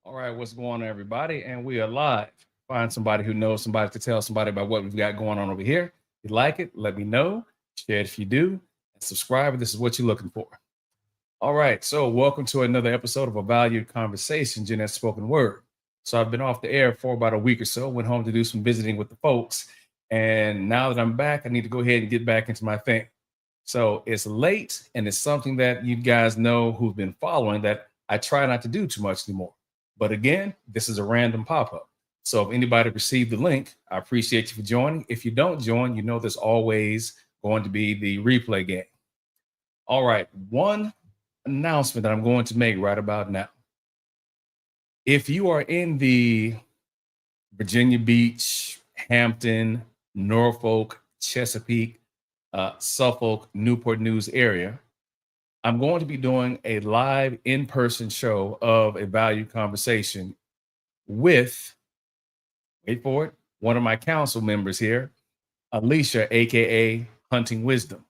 All right, what's going on, everybody? And we are live. Find somebody who knows somebody to tell somebody about what we've got going on over here. If you like it, let me know. Share it if you do. And subscribe if this is what you're looking for. All right, so welcome to another episode of A Valued Conversation, Jeanette Spoken Word. So I've been off the air for about a week or so, went home to do some visiting with the folks. And now that I'm back, I need to go ahead and get back into my thing. So it's late, and it's something that you guys know who've been following that I try not to do too much anymore. But again, this is a random pop-up. So if anybody received the link, I appreciate you for joining. If you don't join, you know there's always going to be the replay game. All right, one announcement that I'm going to make right about now. If you are in the Virginia Beach, Hampton, Norfolk, Chesapeake, Suffolk, Newport News area, I'm going to be doing a live in-person show of A Valued Conversation with, wait for it, one of my council members here, Alicia, aka Hunting Wisdom.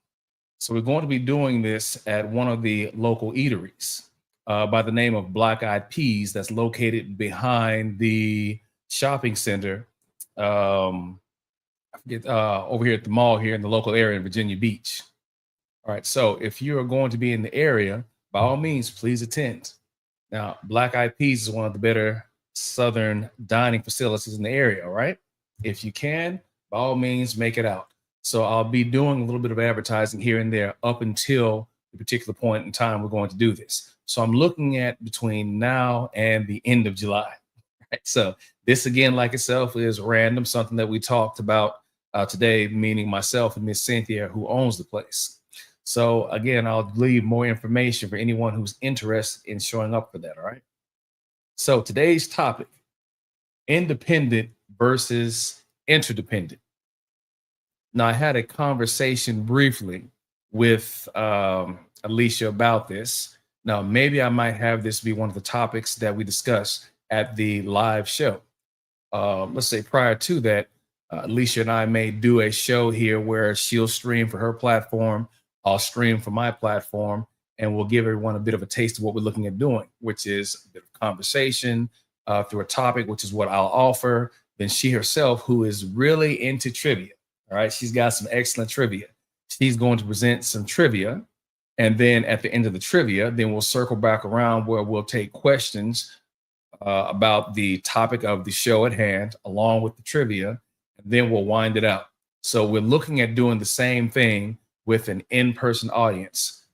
So we're going to be doing this at one of the local eateries by the name of Black Eyed Peas, that's located behind the shopping center over here at the mall here in the local area in Virginia Beach. All right, so if you are going to be in the area, by all means, please attend. Now, Black Eyed Peas is one of the better Southern dining facilities in the area, all right? If you can, by all means, make it out. So I'll be doing a little bit of advertising here and there up until the particular point in time we're going to do this. So I'm looking at between now and the end of July. Right? So this, again, like itself, is random, something that we talked about today, meaning myself and Miss Cynthia, who owns the place. So again, I'll leave more information for anyone who's interested in showing up for that, all right? So today's topic, independent versus interdependent. Now, I had a conversation briefly with Alicia about this. Now, maybe I might have this be one of the topics that we discuss at the live show. Let's say prior to that, Alicia and I may do a show here where she'll stream for her platform, I'll stream for my platform, and we'll give everyone a bit of a taste of what we're looking at doing, which is a bit of conversation through a topic, which is what I'll offer. Then she herself, who is really into trivia, all right, she's got some excellent trivia. She's going to present some trivia. And then at the end of the trivia, then we'll circle back around where we'll take questions about the topic of the show at hand, along with the trivia, and then we'll wind it out. So we're looking at doing the same thing with an in-person audience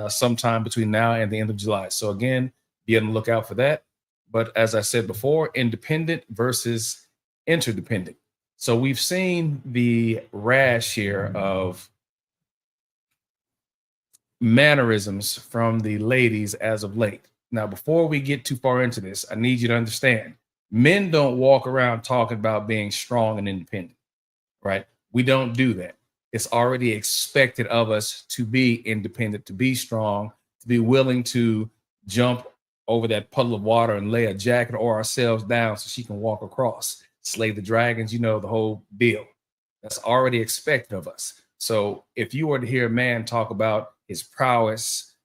sometime between now and the end of July. So again, be on the lookout for that. But as I said before, independent versus interdependent. So we've seen the rash here of mannerisms from the ladies as of late. Now, before we get too far into this, I need you to understand, men don't walk around talking about being strong and independent, right? We don't do that. It's already expected of us to be independent, to be strong, to be willing to jump over that puddle of water and lay a jacket or ourselves down so she can walk across, slay the dragons, you know, the whole deal. That's already expected of us. So if you were to hear a man talk about his prowess,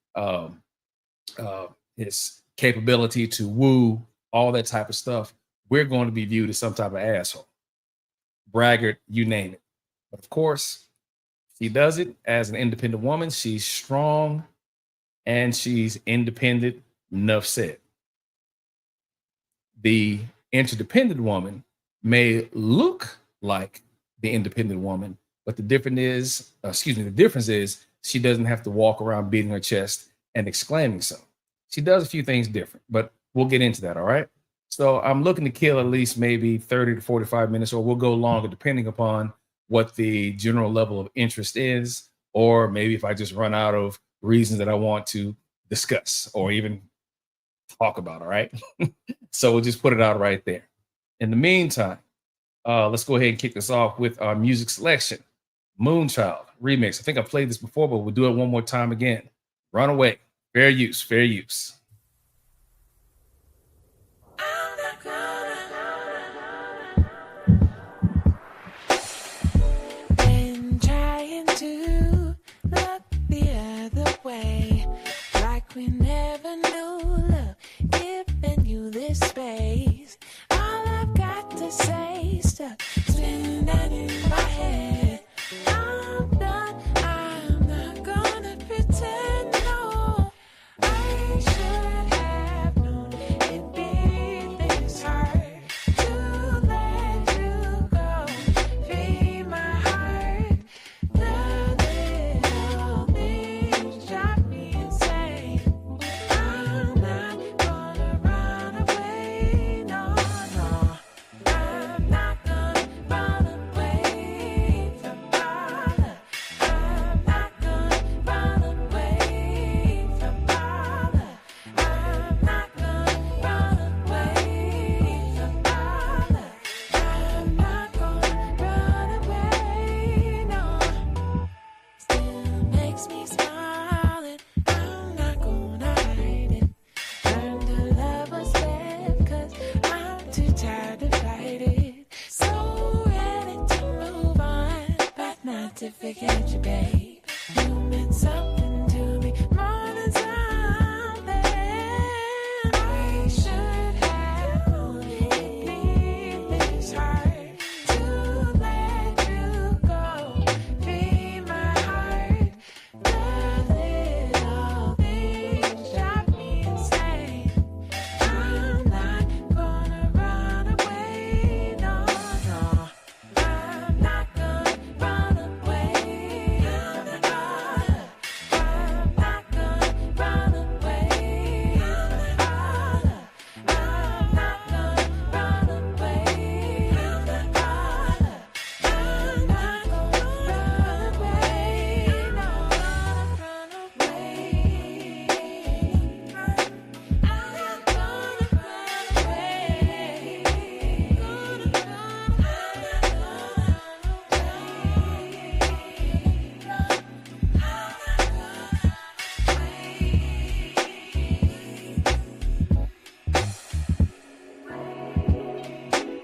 his capability to woo, all that type of stuff, we're going to be viewed as some type of asshole, braggart, you name it. But of course, she does it as an independent woman. She's strong and she's independent. Enough said. The interdependent woman may look like the independent woman, but the difference is she doesn't have to walk around beating her chest and exclaiming so. She does a few things different, but we'll get into that, all right? So I'm looking to kill at least maybe 30 to 45 minutes, or we'll go longer depending upon what the general level of interest is, or maybe if I just run out of reasons that I want to discuss or even talk about, all right? So we'll just put it out right there. In the meantime, let's go ahead and kick this off with our music selection. Moonchild remix. I think I played this before, but we'll do it one more time again. Runaway. Fair use, fair use. Been trying to look the other way, like we never knew love giving you this space.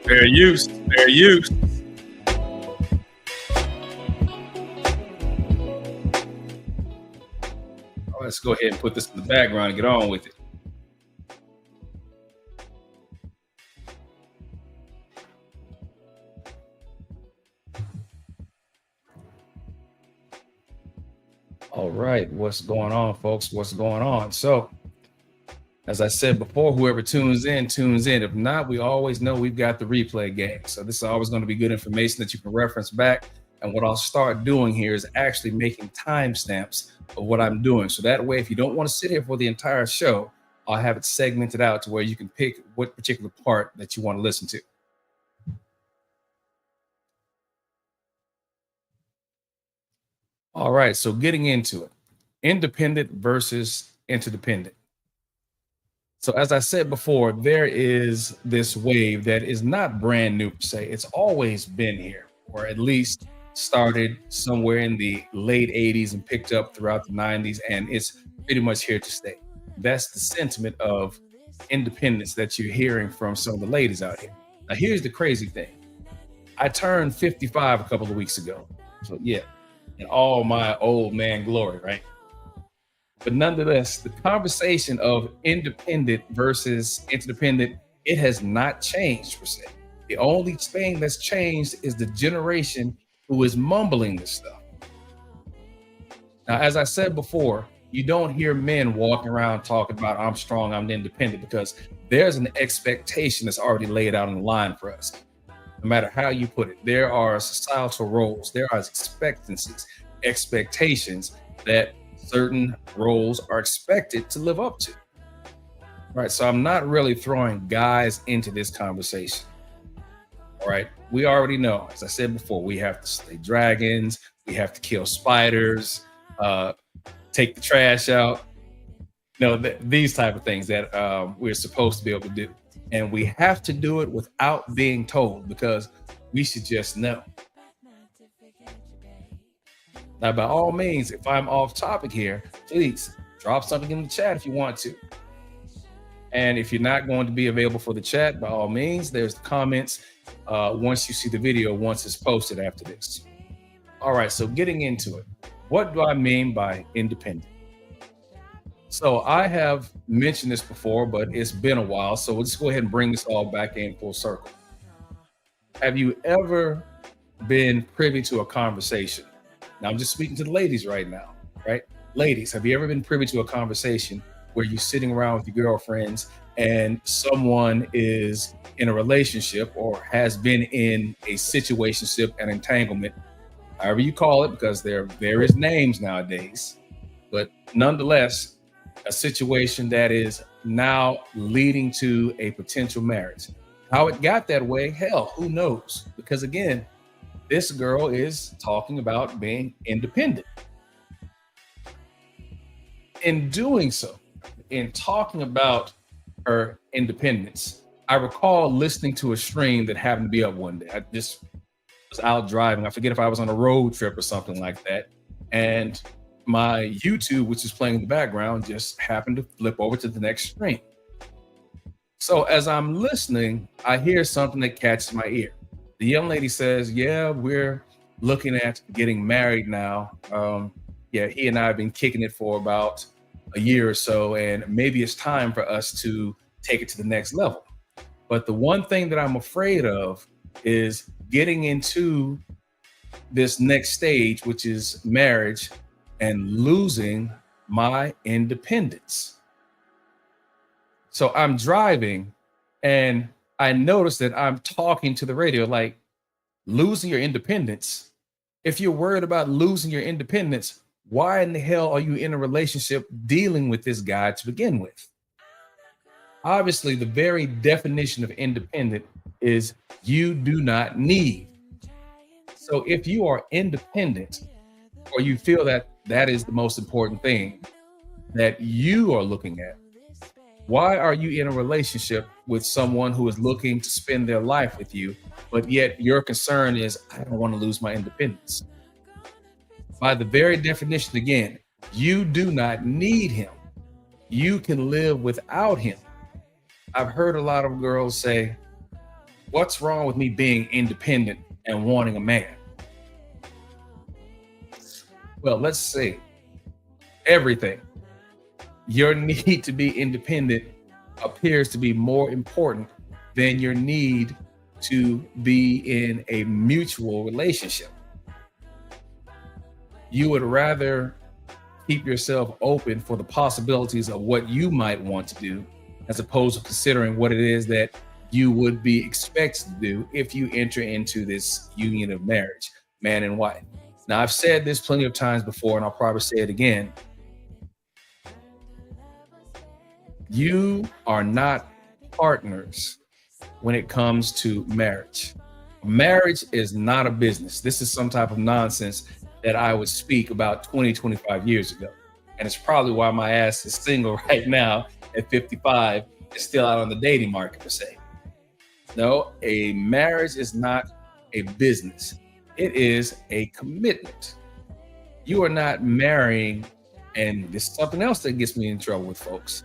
Fair use. Fair use. All right, let's go ahead and put this in the background and get on with it. All right, what's going on, folks? What's going on? So, as I said before, whoever tunes in, tunes in. If not, we always know we've got the replay game. So this is always going to be good information that you can reference back. And what I'll start doing here is actually making timestamps of what I'm doing. So that way, if you don't want to sit here for the entire show, I'll have it segmented out to where you can pick what particular part that you want to listen to. All right, so getting into it, independent versus interdependent. So as I said before, there is this wave that is not brand new per se. It's always been here, or at least started somewhere in the late 80s and picked up throughout the 90s, and it's pretty much here to stay. That's the sentiment of independence that you're hearing from some of the ladies out here. Now, here's the crazy thing. I turned 55 a couple of weeks ago. So yeah, in all my old man glory, right? But nonetheless, the conversation of independent versus interdependent, it has not changed per se. The only thing that's changed is the generation who is mumbling this stuff. Now, as I said before, you don't hear men walking around talking about I'm strong, I'm independent, because there's an expectation that's already laid out on the line for us. No matter how you put it, there are societal roles, there are expectations that certain roles are expected to live up to. Right. So I'm not really throwing guys into this conversation. All right. We already know, as I said before, we have to slay dragons, we have to kill spiders, take the trash out. These type of things that we're supposed to be able to do. And we have to do it without being told, because we should just know. Now, by all means, if I'm off topic here, please drop something in the chat if you want to. And if you're not going to be available for the chat, by all means, there's the comments once you see the video, once it's posted after this. All right, so getting into it. What do I mean by independent? So I have mentioned this before, but it's been a while. So let's go ahead and bring this all back in full circle. Have you ever been privy to a conversation? Now I'm just speaking to the ladies right now, right? Ladies, have you ever been privy to a conversation where you're sitting around with your girlfriends and someone is in a relationship or has been in a situationship, an entanglement, however you call it, because there are various names nowadays, but nonetheless, a situation that is now leading to a potential marriage. How it got that way, hell, who knows? Because again, this girl is talking about being independent. In doing so, in talking about her independence, I recall listening to a stream that happened to be up one day. I just was out driving. I forget if I was on a road trip or something like that. And my YouTube, which is playing in the background, just happened to flip over to the next stream. So as I'm listening, I hear something that catches my ear. The young lady says, yeah, we're looking at getting married now. Yeah, he and I have been kicking it for about a year or so, and maybe it's time for us to take it to the next level. But the one thing that I'm afraid of is getting into this next stage, which is marriage, and losing my independence. So I'm driving and I notice that I'm talking to the radio, like, losing your independence. If you're worried about losing your independence, why in the hell are you in a relationship dealing with this guy to begin with? Obviously, the very definition of independent is you do not need. So if you are independent, or you feel that that is the most important thing that you are looking at, why are you in a relationship with someone who is looking to spend their life with you, but yet your concern is, I don't want to lose my independence? By the very definition, again, you do not need him. You can live without him. I've heard a lot of girls say, What's wrong with me being independent and wanting a man? Well, let's see. Everything. Your need to be independent appears to be more important than your need to be in a mutual relationship. You would rather keep yourself open for the possibilities of what you might want to do, as opposed to considering what it is that you would be expected to do if you enter into this union of marriage, man and wife. Now, I've said this plenty of times before, and I'll probably say it again. You are not partners when it comes to marriage. Marriage is not a business. This is some type of nonsense that I would speak about 20, 25 years ago. And it's probably why my ass is single right now at 55 and still out on the dating market, per se. No, a marriage is not a business. It is a commitment. You are not marrying, and this is something else that gets me in trouble with folks,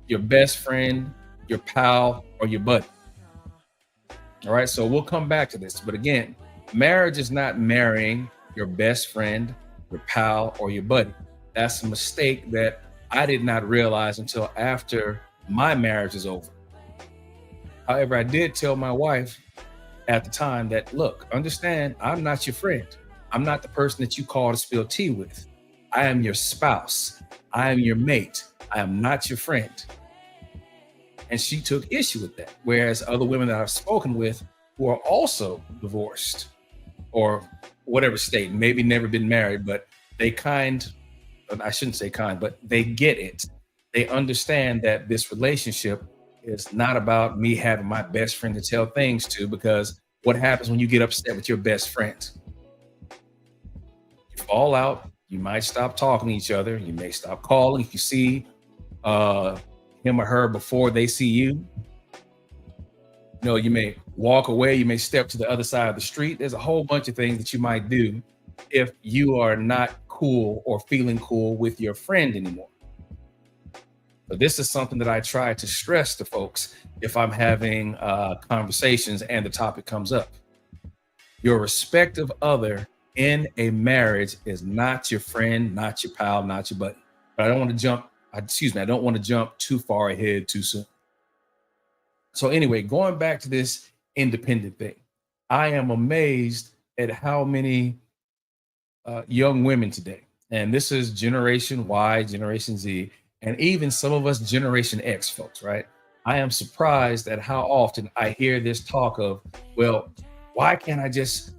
your best friend, your pal, or your buddy. All right, so we'll come back to this. But again, marriage is not marrying your best friend, your pal, or your buddy. That's a mistake that I did not realize until after my marriage is over. However, I did tell my wife at the time that, look, understand, I'm not your friend. I'm not the person that you call to spill tea with. I am your spouse. I am your mate. I am not your friend. And she took issue with that. Whereas other women that I've spoken with who are also divorced or whatever state, maybe never been married, but I shouldn't say kind, but they get it. They understand that this relationship is not about me having my best friend to tell things to, because what happens when you get upset with your best friend? You fall out, you might stop talking to each other, you may stop calling. If you see him or her before they see you, you may walk away, you may step to the other side of the street. There's a whole bunch of things that you might do if you are not cool or feeling cool with your friend anymore. But this is something that I try to stress to folks if I'm having conversations and the topic comes up. Your respective other in a marriage is not your friend, not your pal, not your buddy. But I don't want to jump too far ahead too soon. So anyway, going back to this independent thing, I am amazed at how many young women today, and this is Generation Y, Generation Z, and even some of us Generation X folks, right? I am surprised at how often I hear this talk of, well, why can't I just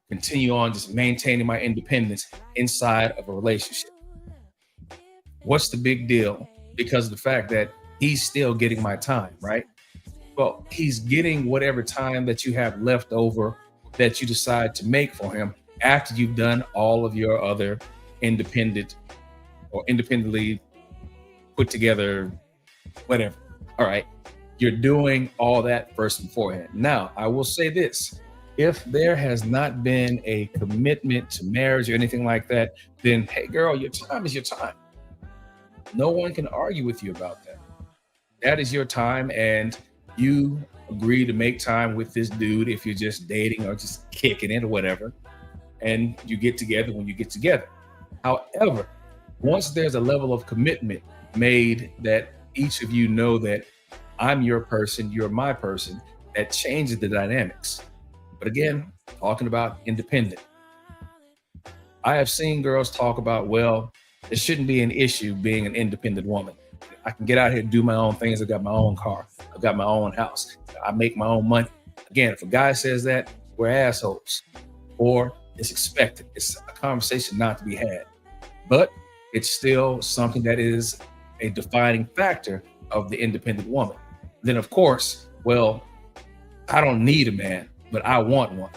continue on just maintaining my independence inside of a relationship? What's the big deal? Because of the fact that he's still getting my time, right? Well, he's getting whatever time that you have left over that you decide to make for him after you've done all of your other independently put together, whatever. All right. You're doing all that first and beforehand. Now, I will say this. If there has not been a commitment to marriage or anything like that, then, hey, girl, your time is your time. No one can argue with you about that. That is your time, and you agree to make time with this dude if you're just dating or just kicking it or whatever, and you get together when you get together. However, once there's a level of commitment made that each of you know that I'm your person, you're my person, that changes the dynamics. But again, talking about independent, I have seen girls talk about, well, it shouldn't be an issue being an independent woman. I can get out here and do my own things. I've got my own car. I've got my own house. I make my own money. Again, if a guy says that, we're assholes, or it's expected. It's a conversation not to be had, but it's still something that is a defining factor of the independent woman. Then of course, well, I don't need a man, but I want one.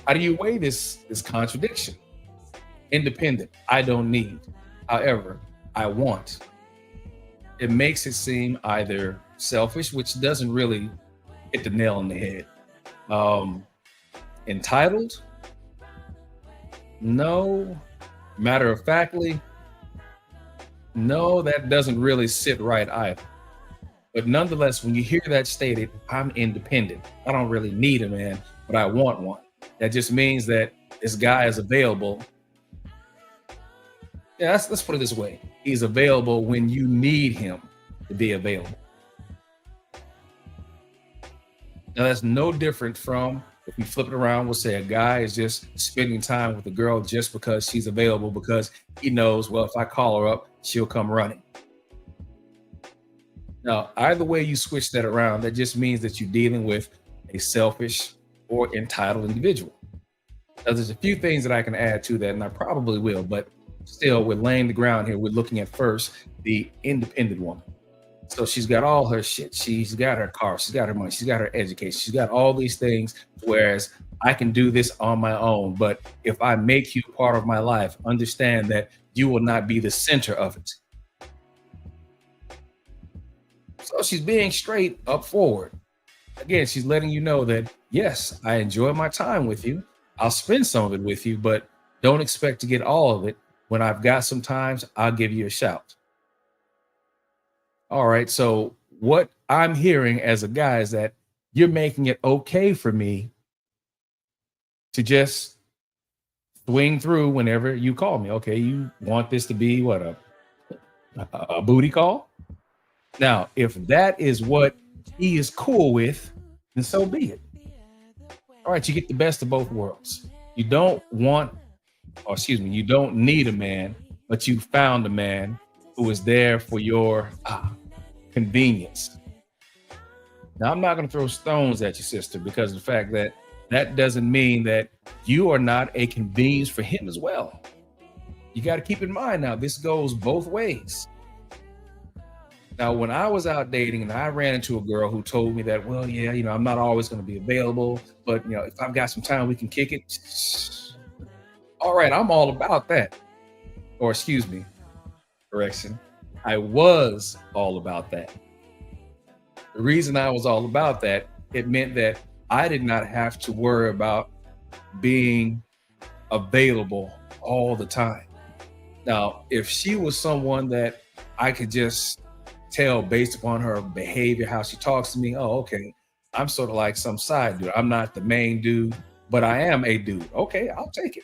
How do you weigh this contradiction? Independent, I don't need. However, I want. It makes it seem either selfish, which doesn't really hit the nail on the head. Entitled? No. Matter of factly, no, that doesn't really sit right either. But nonetheless, when you hear that stated, I'm independent. I don't really need a man, but I want one. That just means that this guy is available. Yeah, let's put it this way. He's available when you need him to be available. Now, that's no different from if we flip it around, we'll say a guy is just spending time with a girl just because she's available because he knows, well, if I call her up, she'll come running. Now, either way you switch that around, that just means that you're dealing with a selfish or entitled individual. Now, there's a few things that I can add to that, and I probably will, but still, we're laying the ground here. We're looking at first the independent woman. So she's got all her shit. She's got her car. She's got her money. She's got her education. She's got all these things. Whereas I can do this on my own. But if I make you part of my life, understand that you will not be the center of it. So she's being straight up forward. Again, she's letting you know that, yes, I enjoy my time with you. I'll spend some of it with you, but don't expect to get all of it. When I've got some times, I'll give you a shout. All right. So what I'm hearing as a guy is that you're making it okay for me to just swing through whenever you call me. Okay. You want this to be what, a booty call? Now, if that is what he is cool with, then so be it. All right. You get the best of both worlds. You don't need a man, but you found a man who is there for your convenience. Now, I'm not going to throw stones at your sister because of the fact that that doesn't mean that you are not a convenience for him as well. You got to keep in mind now, this goes both ways. Now, when I was out dating and I ran into a girl who told me that, well, yeah, I'm not always going to be available, but, if I've got some time, we can kick it. All right, I'm all about that. Or excuse me, correction. I was all about that. The reason I was all about that, it meant that I did not have to worry about being available all the time. Now, if she was someone that I could just tell based upon her behavior, how she talks to me, oh, okay, I'm sort of like some side dude. I'm not the main dude, but I am a dude. Okay, I'll take it.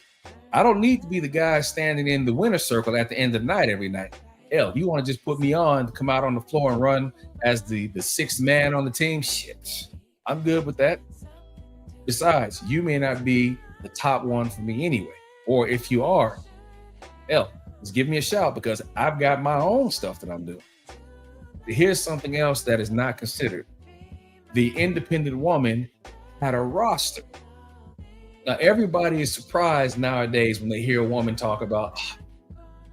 I don't need to be the guy standing in the winner's circle at the end of the night every night. Hell, you want to just put me on to come out on the floor and run as the sixth man on the team? Shit, I'm good with that. Besides, you may not be the top one for me anyway. Or if you are, hell, just give me a shout because I've got my own stuff that I'm doing. But here's something else that is not considered. The independent woman had a roster. Now, everybody is surprised nowadays when they hear a woman talk about,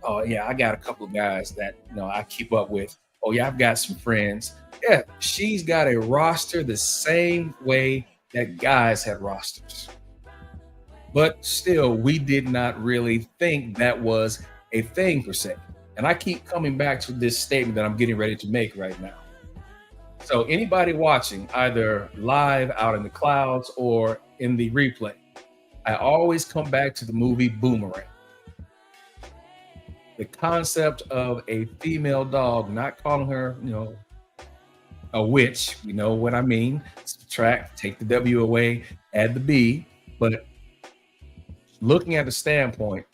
oh, yeah, I got a couple of guys that, I keep up with. Oh, yeah, I've got some friends. Yeah, she's got a roster the same way that guys had rosters. But still, we did not really think that was a thing per se. And I keep coming back to this statement that I'm getting ready to make right now. So anybody watching, either live out in the clouds or in the replay, I always come back to the movie Boomerang. The concept of a female dog, not calling her, a witch, you know what I mean? Subtract, take the W away, add the B. But looking at the standpoint,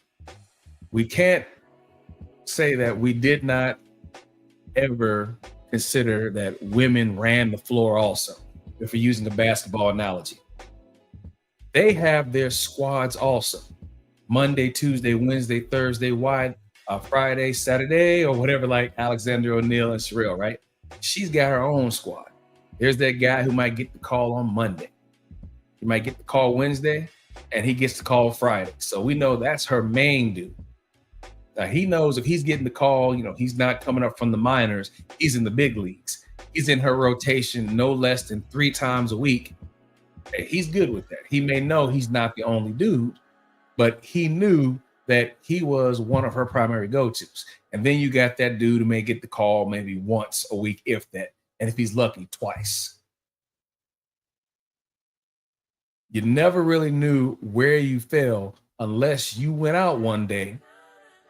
we can't say that we did not ever consider that women ran the floor also, if we're using a basketball analogy. They have their squads also. Monday, Tuesday, Wednesday, Thursday, Friday, Saturday, or whatever, like Alexander O'Neal and Sherelle, right? She's got her own squad. There's that guy who might get the call on Monday. He might get the call Wednesday, and he gets the call Friday. So we know that's her main dude. Now, he knows if he's getting the call, he's not coming up from the minors. He's in the big leagues. He's in her rotation no less than 3 times a week. Hey, he's good with that. He may know he's not the only dude, but he knew that he was one of her primary go-tos. And then you got that dude who may get the call maybe once a week, if that. And if he's lucky, twice. You never really knew where you fell unless you went out one day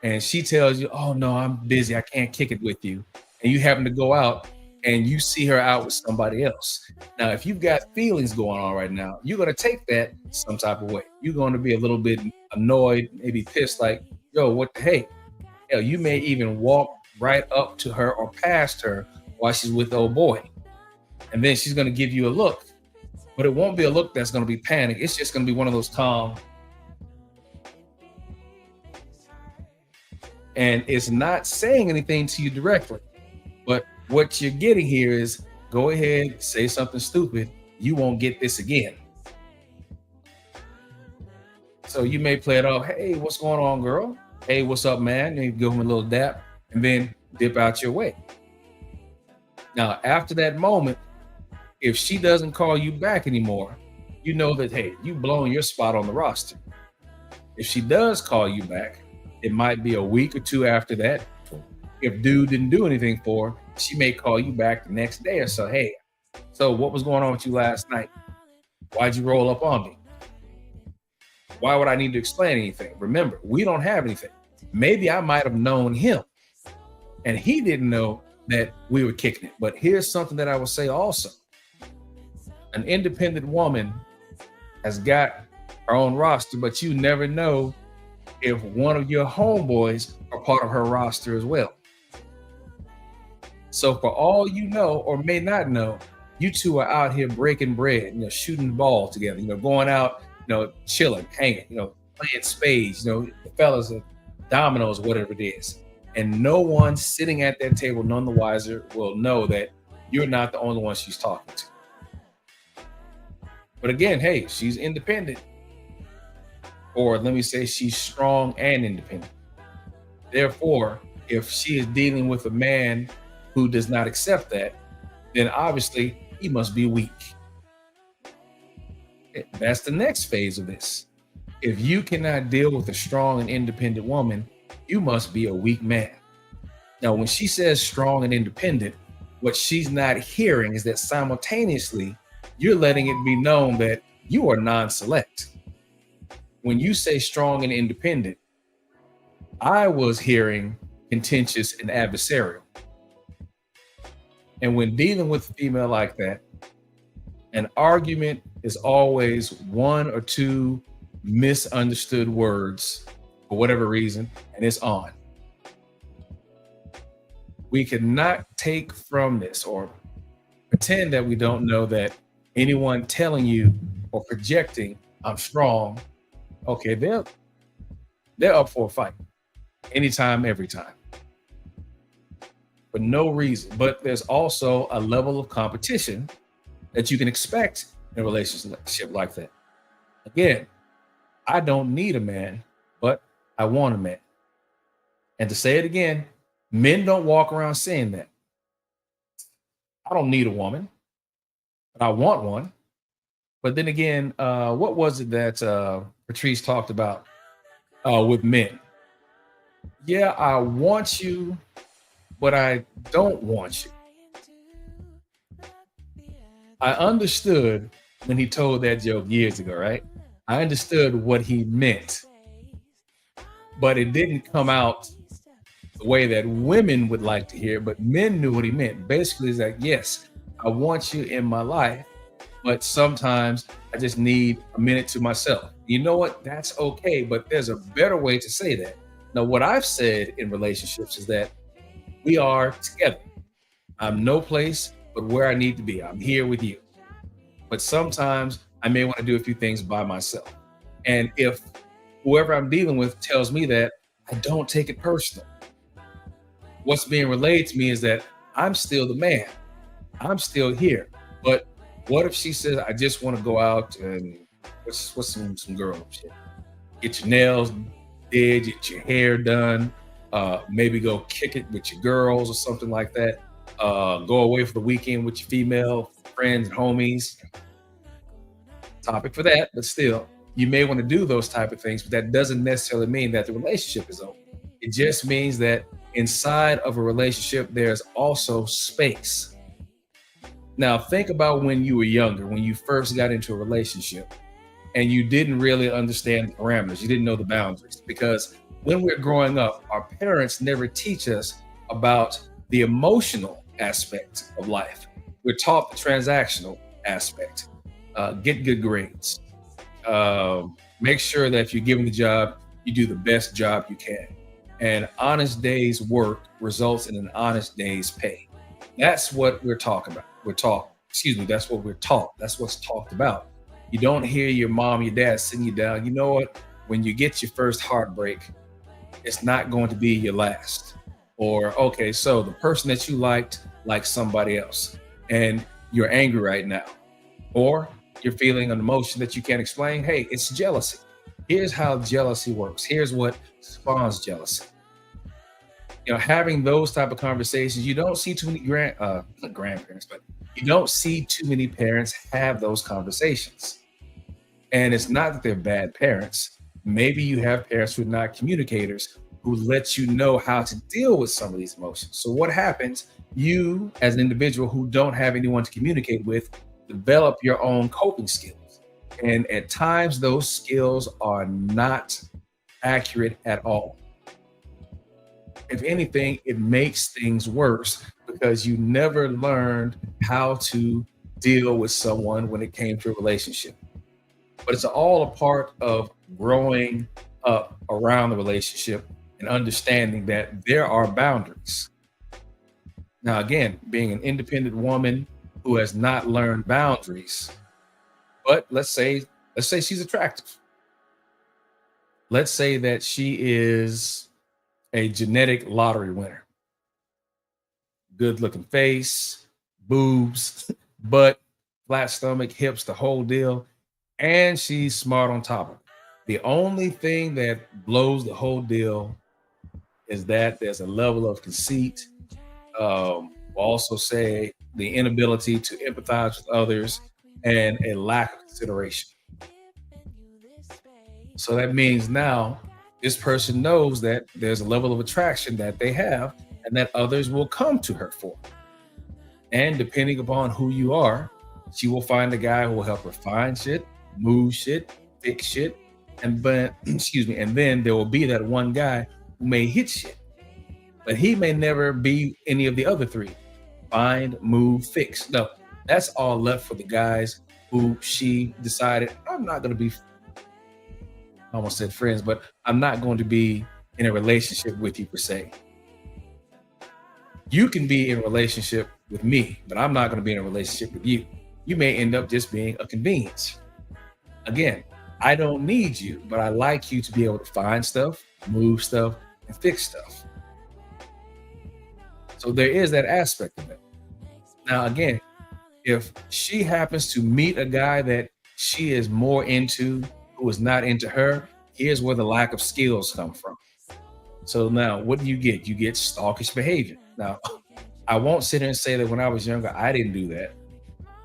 and she tells you, oh, no, I'm busy. I can't kick it with you. And you happen to go out and you see her out with somebody else. Now, if you've got feelings going on right now, you're going to take that some type of way. You're going to be a little bit annoyed, maybe pissed, like, yo, what the heck? Hell, you may even walk right up to her or past her while she's with the old boy. And then she's going to give you a look, but it won't be a look that's going to be panic. It's just going to be one of those calm. And it's not saying anything to you directly, but what you're getting here is go ahead, say something stupid. You won't get this again. So you may play it off. Hey, what's going on, girl? Hey, what's up, man? And you give him a little dap and then dip out your way. Now, after that moment, if she doesn't call you back anymore, you know that, hey, you've blown your spot on the roster. If she does call you back, it might be a week or two after that. If dude didn't do anything for her, she may call you back the next day or so. Hey, so what was going on with you last night? Why'd you roll up on me? Why would I need to explain anything? Remember, we don't have anything. Maybe I might have known him and he didn't know that we were kicking it. But here's something that I will say also. An independent woman has got her own roster, but you never know if one of your homeboys are part of her roster as well. So for all you know or may not know, you two are out here breaking bread, shooting the ball together, going out, chilling, hanging, playing spades, the fellas are dominoes, whatever it is. And no one sitting at that table, none the wiser, will know that you're not the only one she's talking to. But again, hey, she's independent. Or let me say she's strong and independent. Therefore, if she is dealing with a man who does not accept that, then obviously he must be weak. That's the next phase of this. If you cannot deal with a strong and independent woman, you must be a weak man. Now, when she says strong and independent, what she's not hearing is that simultaneously, you're letting it be known that you are non-select. When you say strong and independent, I was hearing contentious and adversarial. And when dealing with a female like that, an argument is always one or two misunderstood words for whatever reason, and it's on. We cannot take from this or pretend that we don't know that anyone telling you or projecting I'm strong, okay, they're up for a fight anytime, every time, for no reason. But there's also a level of competition that you can expect in a relationship like that. Again, I don't need a man, but I want a man. And to say it again, men don't walk around saying that. I don't need a woman, but I want one. But then again, what was it that Portrays talked about with men? Yeah, I want you, but I don't want you. I understood when he told that joke years ago, right? I understood what he meant, but it didn't come out the way that women would like to hear, but men knew what he meant. Basically, it's like, yes, I want you in my life, but sometimes I just need a minute to myself. You know what? That's okay, but there's a better way to say that. Now, what I've said in relationships is that we are together. I'm no place but where I need to be. I'm here with you. But sometimes I may want to do a few things by myself. And if whoever I'm dealing with tells me that, I don't take it personal. What's being relayed to me is that I'm still the man. I'm still here. But what if she says, I just want to go out and what's some girl shit? Get your nails did, get your hair done, maybe go kick it with your girls or something like that. Go away for the weekend with your female friends and homies. Topic for that, but still, you may want to do those type of things, but that doesn't necessarily mean that the relationship is over. It just means that inside of a relationship, there's also space. Now, think about when you were younger, when you first got into a relationship and you didn't really understand the parameters. You didn't know the boundaries, because when we're growing up, our parents never teach us about the emotional aspect of life. We're taught the transactional aspect. Get good grades. Make sure that if you're given the job, you do the best job you can. And honest days work results in an honest day's pay. That's what we're talking about. That's what we're taught. That's what's talked about. You don't hear your mom, your dad sitting you down. You know what? When you get your first heartbreak, it's not going to be your last. Or, okay, so the person that you liked somebody else, and you're angry right now. Or you're feeling an emotion that you can't explain. Hey, it's jealousy. Here's how jealousy works. Here's what spawns jealousy. Having those type of conversations, you don't see too many grandparents, but you don't see too many parents have those conversations. And it's not that they're bad parents. Maybe you have parents who are not communicators who let you know how to deal with some of these emotions. So what happens? You, as an individual who don't have anyone to communicate with, develop your own coping skills. And at times, those skills are not accurate at all. If anything, it makes things worse because you never learned how to deal with someone when it came to a relationship. But it's all a part of growing up around the relationship and understanding that there are boundaries. Now, again, being an independent woman who has not learned boundaries, but let's say she's attractive. Let's say that she is a genetic lottery winner. Good looking face, boobs, butt, flat stomach, hips, the whole deal. And she's smart on top of it. The only thing that blows the whole deal is that there's a level of conceit. We'll also say the inability to empathize with others and a lack of consideration. So that means now this person knows that there's a level of attraction that they have and that others will come to her for. And depending upon who you are, she will find a guy who will help her find shit, move shit, fix shit, and then there will be that one guy who may hit shit, but he may never be any of the other three: find, move, fix. No, that's all left for the guys who she decided, I'm not going to be, I almost said friends, but I'm not going to be in a relationship with you per se. You can be in a relationship with me, but I'm not going to be in a relationship with you. You may end up just being a convenience. Again, I don't need you, but I like you to be able to find stuff, move stuff, and fix stuff. So there is that aspect of it. Now, again, if she happens to meet a guy that she is more into, who is not into her, here's where the lack of skills come from. So now what do? You get stalkish behavior. Now, I won't sit here and say that when I was younger, I didn't do that.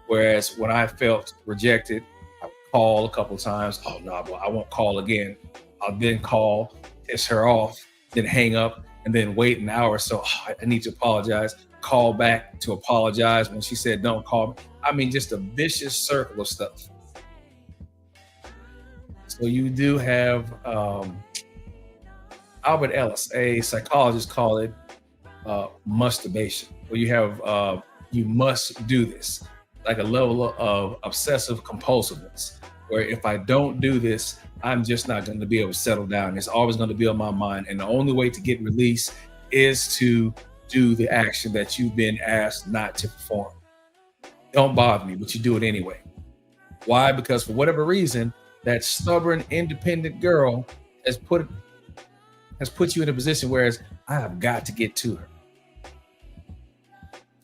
Whereas when I felt rejected, I would call a couple of times. Oh no, well, I won't call again. I'll then call, piss her off, then hang up, and then wait an hour or so. Oh, I need to apologize. Call back to apologize when she said don't call me. I mean, just a vicious circle of stuff. So you do have Albert Ellis, a psychologist, called it masturbation, where you have you must do this, like a level of obsessive compulsiveness, where if I don't do this, I'm just not going to be able to settle down. It's always going to be on my mind. And the only way to get release is to do the action that you've been asked not to perform. Don't bother me, but you do it anyway. Why? Because for whatever reason, that stubborn, independent girl has put you in a position where I have got to get to her.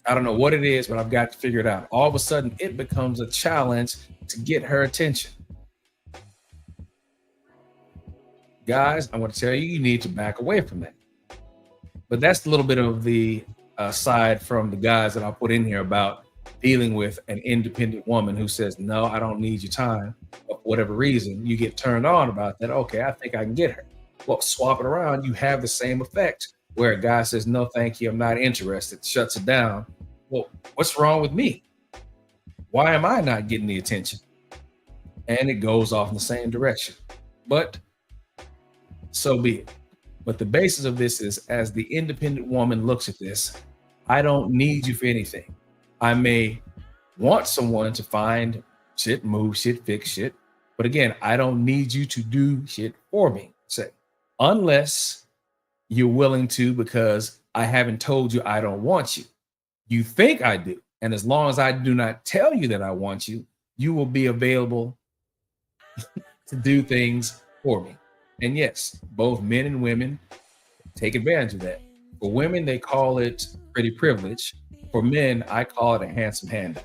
I don't know what it is, but I've got to figure it out. All of a sudden, it becomes a challenge to get her attention. Guys, I want to tell you, you need to back away from that. But that's a little bit of the side from the guys that I put in here about dealing with an independent woman who says, no, I don't need your time. But for whatever reason, you get turned on about that. Okay, I think I can get her. Well, swap it around, you have the same effect where a guy says, no, thank you, I'm not interested, shuts it down. Well, what's wrong with me? Why am I not getting the attention? And it goes off in the same direction. But so be it. But the basis of this is, as the independent woman looks at this, I don't need you for anything. I may want someone to find shit, move shit, fix shit. But again, I don't need you to do shit for me. Say, unless you're willing to, because I haven't told you I don't want you. You think I do. And as long as I do not tell you that I want you, you will be available to do things for me. And yes, both men and women take advantage of that. For women, they call it pretty privilege. For men, I call it a handsome handout.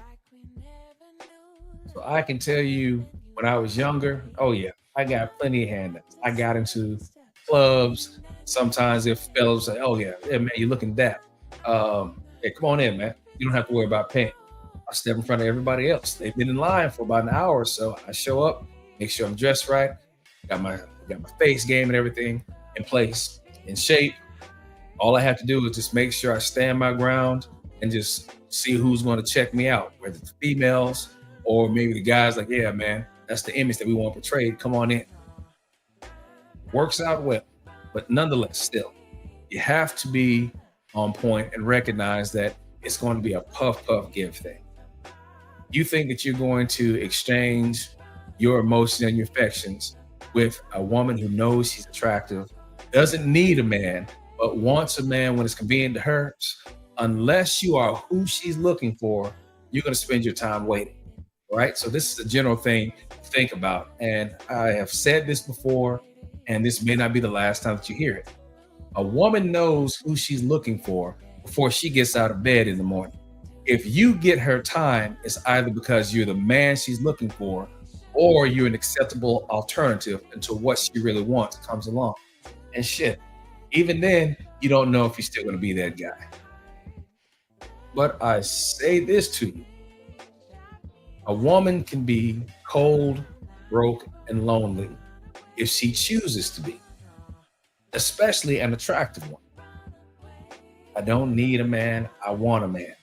So I can tell you when I was younger, oh yeah, I got plenty of handouts. I got into clubs. Sometimes if fellas say, oh yeah, man, you're looking dap. Hey, come on in, man. You don't have to worry about paying. I step in front of everybody else. They've been in line for about an hour or so. I show up, make sure I'm dressed right, got my face game and everything in place, in shape. All I have to do is just make sure I stand my ground and just see who's going to check me out, whether it's females or maybe the guys like, yeah, man, that's the image that we want portrayed. Come on in. Works out well, but nonetheless, still, you have to be on point and recognize that it's going to be a puff give thing. You think that you're going to exchange your emotions and your affections with a woman who knows she's attractive, doesn't need a man, but wants a man when it's convenient to her. Unless you are who she's looking for, you're going to spend your time waiting. Right? So this is a general thing to think about. And I have said this before, and this may not be the last time that you hear it. A woman knows who she's looking for before she gets out of bed in the morning. If you get her time, it's either because you're the man she's looking for, or you're an acceptable alternative until what she really wants comes along. And shit, even then, you don't know if you're still going to be that guy. But I say this to you. A woman can be cold, broke, and lonely if she chooses to be, especially an attractive one. I don't need a man, I want a man.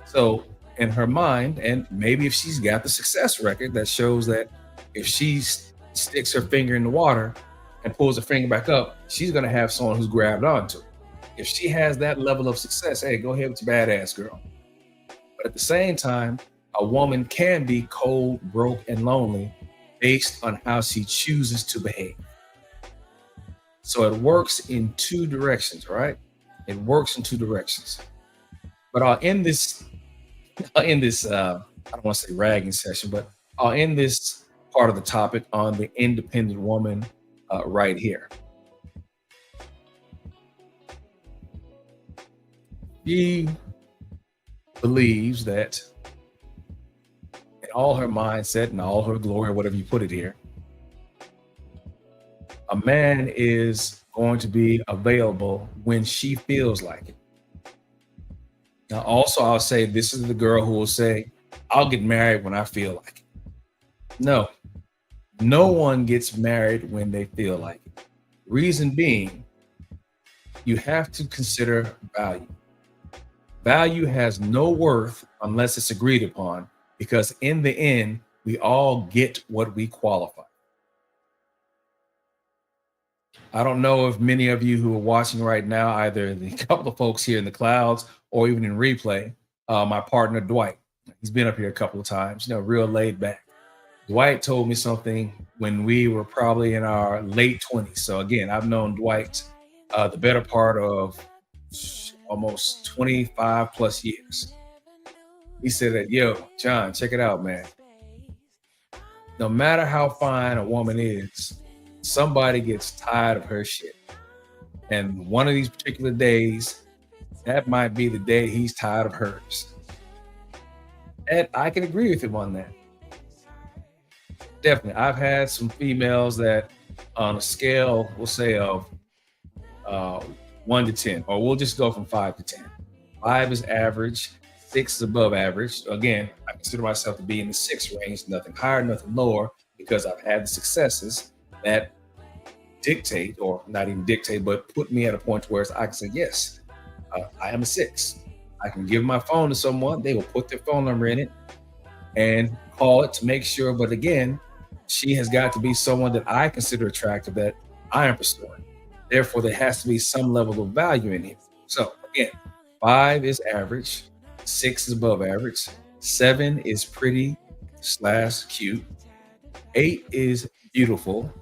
So in her mind, and maybe if she's got the success record that shows that if she sticks her finger in the water and pulls her finger back up, she's going to have someone who's grabbed onto it. If she has that level of success, hey, go ahead with your badass girl. But at the same time, a woman can be cold, broke, and lonely based on how she chooses to behave. So it works in two directions, right? It works in two directions. But I'll end this, I don't want to say ragging session, but I'll end this part of the topic on the independent woman right here. She believes that in all her mindset and all her glory, whatever you put it here, a man is going to be available when she feels like it. Now, also, I'll say this is the girl who will say, I'll get married when I feel like it. No one gets married when they feel like it. Reason being, you have to consider value. Value has no worth unless it's agreed upon, because in the end, we all get what we qualify. I don't know if many of you who are watching right now, either the couple of folks here in the clouds or even in replay, my partner, Dwight, he's been up here a couple of times, real laid back. Dwight told me something when we were probably in our late 20s. So again, I've known Dwight the better part of almost 25 plus years. He said that, yo, John, check it out, man. No matter how fine a woman is, somebody gets tired of her shit. And one of these particular days, that might be the day he's tired of hers. And I can agree with him on that. Definitely. I've had some females that on a scale, we'll say of 1 to 10, or we'll just go from 5 to 10. 5 is average, 6 is above average. Again, I consider myself to be in the 6 range, nothing higher, nothing lower, because I've had the successes that dictate, or not even dictate, but put me at a point where I can say, yes, I am a 6. I can give my phone to someone, they will put their phone number in it and call it to make sure. But again, she has got to be someone that I consider attractive, that I am pursuing. Therefore, there has to be some level of value in here. So Again, 5 is average, 6 is above average, 7 is pretty / cute, 8 is beautiful,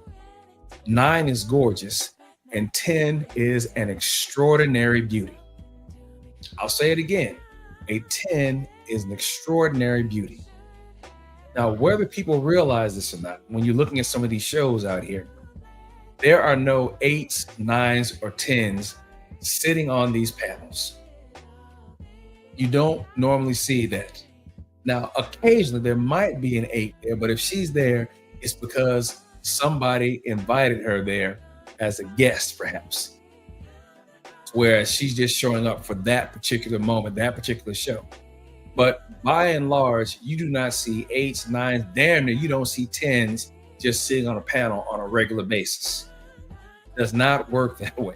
9 is gorgeous, and 10 is an extraordinary beauty. I'll say it again. A 10 is an extraordinary beauty. Now, whether people realize this or not, when you're looking at some of these shows out here, there are no 8s, 9s, or 10s sitting on these panels. You don't normally see that. Now, occasionally there might be an 8 there, but if she's there, it's because somebody invited her there as a guest, perhaps. Whereas she's just showing up for that particular moment, that particular show. But by and large, you do not see 8s, 9s, damn near you don't see 10s just sitting on a panel on a regular basis. It does not work that way.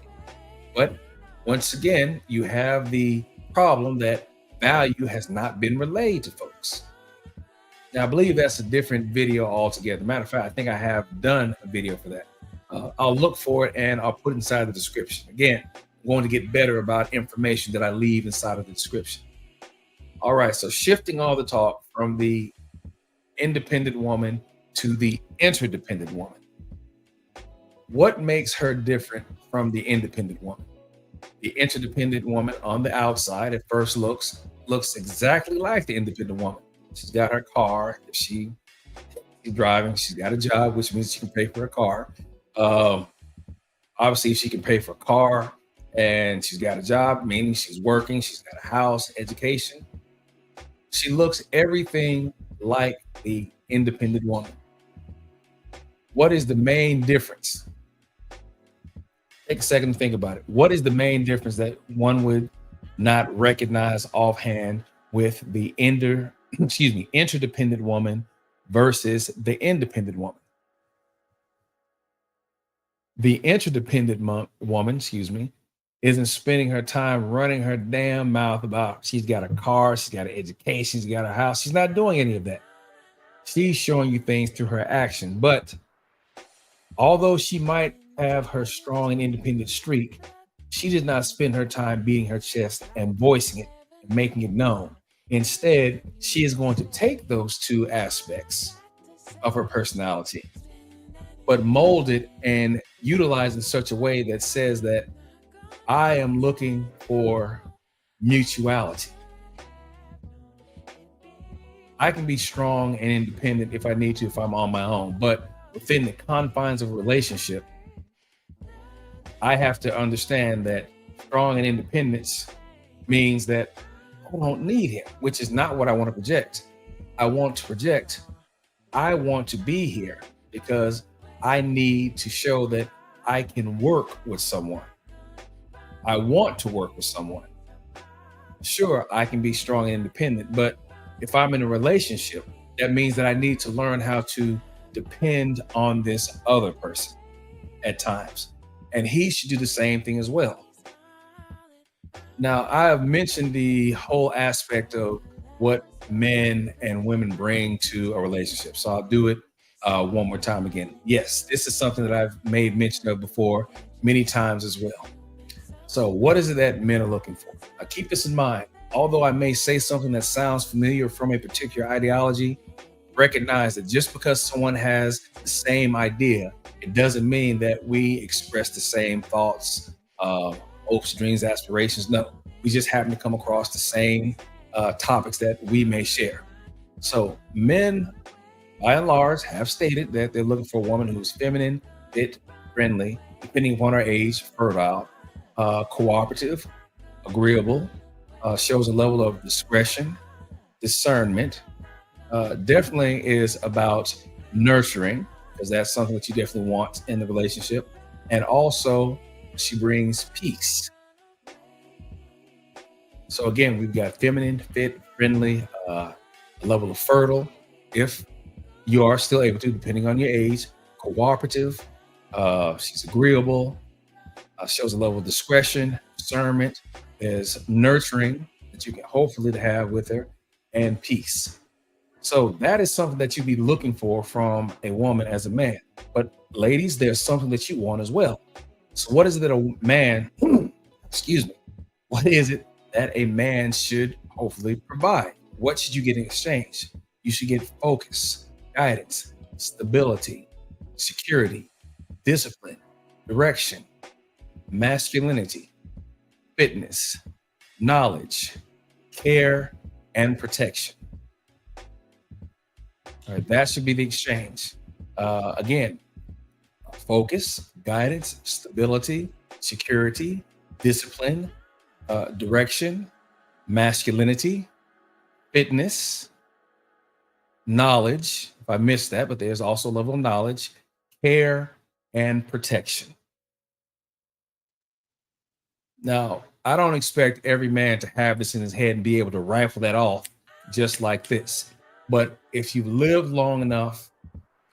But once again, you have the problem that value has not been relayed to folks. Now, I believe that's a different video altogether. Matter of fact, I think I have done a video for that. I'll look for it and I'll put it inside the description. Again, I'm going to get better about information that I leave inside of the description. All right, so shifting all the talk from the independent woman to the interdependent woman. What makes her different from the independent woman? The interdependent woman on the outside at first looks exactly like the independent woman. She's got her car. If she's driving, she's got a job, which means she can pay for her car. Obviously, she can pay for a car and she's got a job, meaning she's working, she's got a house, education. She looks everything like the independent woman. What is the main difference? Take a second to think about it. What is the main difference that one would not recognize offhand with the interdependent woman versus the independent woman? The interdependent woman, isn't spending her time running her damn mouth about she's got a car, she's got an education, she's got a house. She's not doing any of that. She's showing you things through her action. But although she might have her strong and independent streak, she did not spend her time beating her chest and voicing it and making it known. Instead, she is going to take those two aspects of her personality, but mold it and utilize in such a way that says that I am looking for mutuality. I can be strong and independent if I need to, if I'm on my own, but within the confines of a relationship, I have to understand that strong and independence means that I don't need him, which is not what I want to project. I want to project, I want to be here because I need to show that I can work with someone. I want to work with someone. Sure, I can be strong and independent, but if I'm in a relationship, that means that I need to learn how to depend on this other person at times. And he should do the same thing as well. Now, I have mentioned the whole aspect of what men and women bring to a relationship. So I'll do it one more time again. Yes, this is something that I've made mention of before many times as well. So what is it that men are looking for? Now, keep this in mind. Although I may say something that sounds familiar from a particular ideology, recognize that just because someone has the same idea, it doesn't mean that we express the same thoughts, hopes, dreams, aspirations. No, we just happen to come across the same topics that we may share. So men, by and large, have stated that they're looking for a woman who's feminine, fit, friendly, depending upon her age, fertile, cooperative, agreeable, shows a level of discretion, discernment, definitely is about nurturing, because that's something that you definitely want in the relationship. And also, she brings peace. So again, we've got feminine, fit, friendly, a level of fertile, if you are still able to, depending on your age, cooperative, she's agreeable, shows a level of discretion, discernment, is nurturing that you can hopefully have with her, and peace. So that is something that you'd be looking for from a woman as a man. But ladies, there's something that you want as well. So what is it that a man, excuse me, What is it that a man should hopefully provide? What should you get in exchange? You should get focus, guidance, stability, security, discipline, direction, masculinity, fitness, knowledge, care, and protection. All right, that should be the exchange. Again, focus, guidance, stability, security, discipline, direction, masculinity, fitness, knowledge. If I missed that, but there's also a level of knowledge, care, and protection. Now, I don't expect every man to have this in his head and be able to rifle that off just like this. But if you've lived long enough,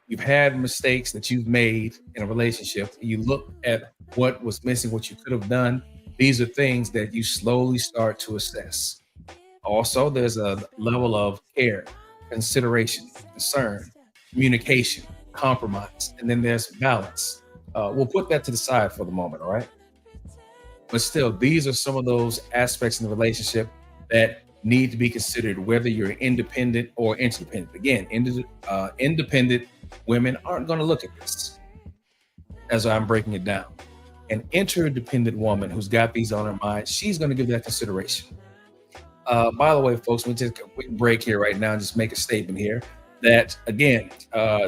you've had mistakes that you've made in a relationship, you look at what was missing, what you could have done. These are things that you slowly start to assess. Also, there's a level of care, consideration, concern, communication, compromise, and then there's balance. We'll put that to the side for the moment, all right? But still, these are some of those aspects in the relationship that need to be considered, whether you're independent or interdependent. Again, independent women aren't going to look at this as I'm breaking it down. An interdependent woman who's got these on her mind, she's going to give that consideration. By the way, folks, we take a quick break here right now and just make a statement here that, again,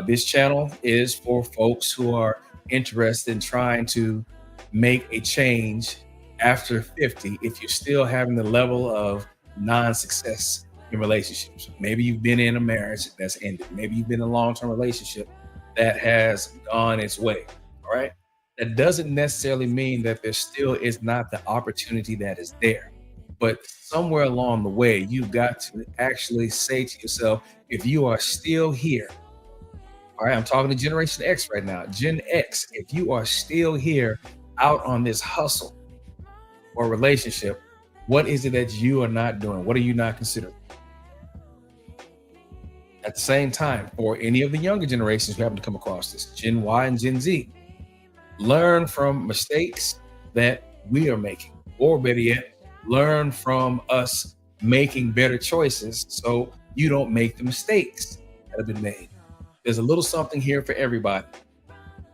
this channel is for folks who are interested in trying to make a change after 50 if you're still having the level of non-success in relationships. Maybe you've been in a marriage that's ended. Maybe you've been in a long-term relationship that has gone its way. All right. That doesn't necessarily mean that there still is not the opportunity that is there. But somewhere along the way, you've got to actually say to yourself, if you are still here, all right, I'm talking to Generation X right now, Gen X, if you are still here out on this hustle or relationship, what is it that you are not doing? What are you not considering? At the same time, for any of the younger generations who happen to come across this, Gen Y and Gen Z, learn from mistakes that we are making, or better yet, learn from us making better choices so you don't make the mistakes that have been made. There's a little something here for everybody.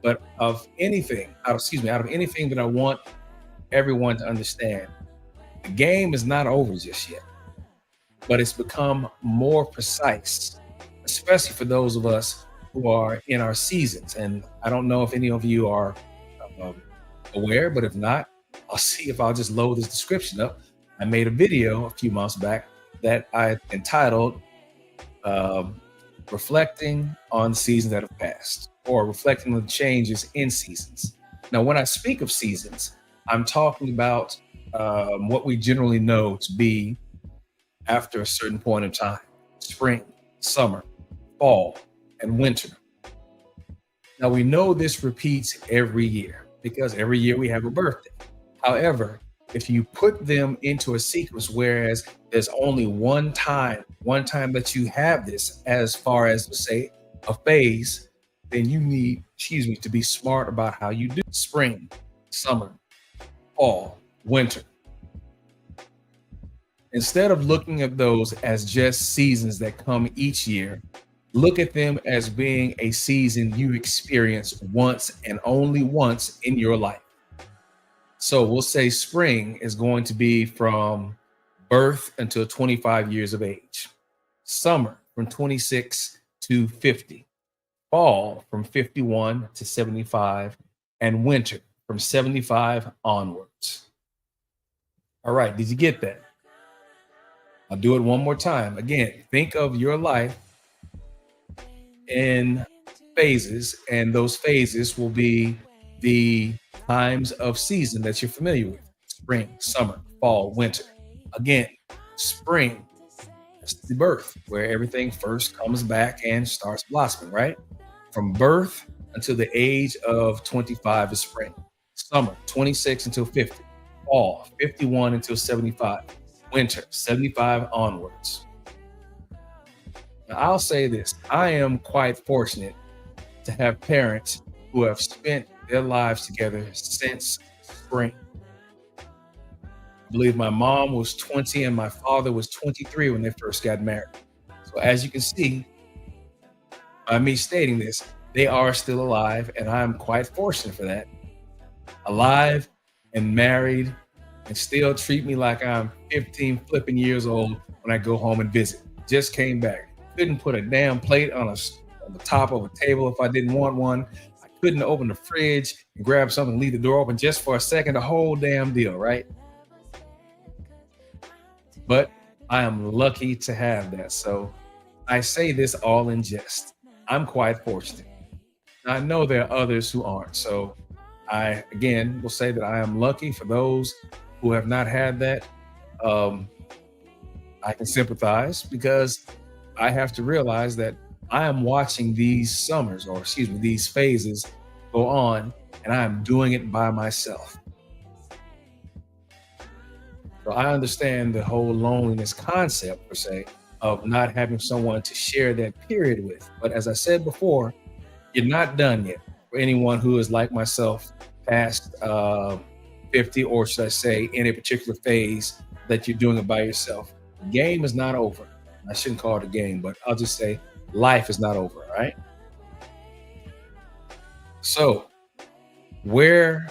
But out of anything that I want everyone to understand, the game is not over just yet, but it's become more precise, especially for those of us who are in our seasons. And I don't know if any of you are aware, but if not, I'll see if I'll just load this description up. I made a video a few months back that I entitled Reflecting on Seasons That Have Passed, or reflecting on the changes in seasons. Now, when I speak of seasons, I'm talking about what we generally know to be after a certain point in time: spring, summer, fall, and winter. Now, we know this repeats every year because every year we have a birthday. However, if you put them into a sequence, whereas there's only one time that you have this, as far as, let's say, a phase, then you need, to be smart about how you do spring, summer, fall, winter. Instead of looking at those as just seasons that come each year, look at them as being a season you experience once and only once in your life. So we'll say spring is going to be from birth until 25 years of age, summer from 26 to 50, fall from 51 to 75, and winter from 75 onwards. All right, did you get that? I'll do it one more time. Again, think of your life in phases, and those phases will be the times of season that you're familiar with: spring, summer, fall, winter. Again, spring is the birth, where everything first comes back and starts blossoming, right? From birth until the age of 25 is spring. Summer, 26 until 50. Fall, 51 until 75. Winter, 75 onwards. Now, I'll say this: I am quite fortunate to have parents who have spent their lives together since spring. I believe my mom was 20 and my father was 23 when they first got married. So as you can see, by me stating this, they are still alive, and I'm quite fortunate for that. Alive and married, and still treat me like I'm 15 flipping years old when I go home and visit. Just came back. Couldn't put a damn plate on the top of a table if I didn't want one. I couldn't open the fridge and grab something and leave the door open just for a second, the whole damn deal, right? But I am lucky to have that. So I say this all in jest. I'm quite fortunate. I know there are others who aren't. So I, again, will say that I am lucky. For those who have not had that, I can sympathize, because I have to realize that I am watching these summers, or excuse me, these phases go on, and I am doing it by myself. So I understand the whole loneliness concept, per se, of not having someone to share that period with. But as I said before, you're not done yet. For anyone who is like myself, past 50, or should I say, in a particular phase that you're doing it by yourself, the game is not over. I shouldn't call it a game, but I'll just say life is not over, right? So, where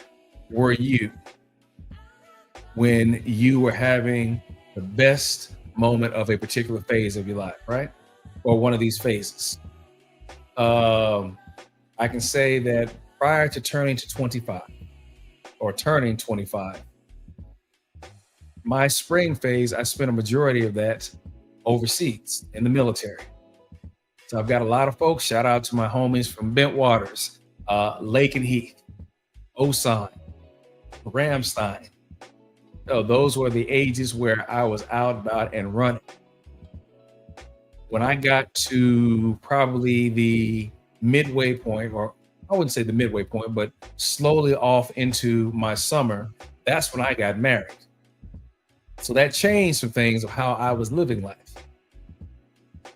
were you when you were having the best moment of a particular phase of your life, right? Or one of these phases? I can say that prior to turning to 25, or turning 25, my spring phase, I spent a majority of that overseas in the military. So I've got a lot of folks, shout out to my homies from Bent Waters, Lake and Heath, Osan, Ramstein. So those were the ages where I was out about and running. When I got to probably the midway point, or I wouldn't say the midway point, but slowly off into my summer, that's when I got married. So that changed some things of how I was living life.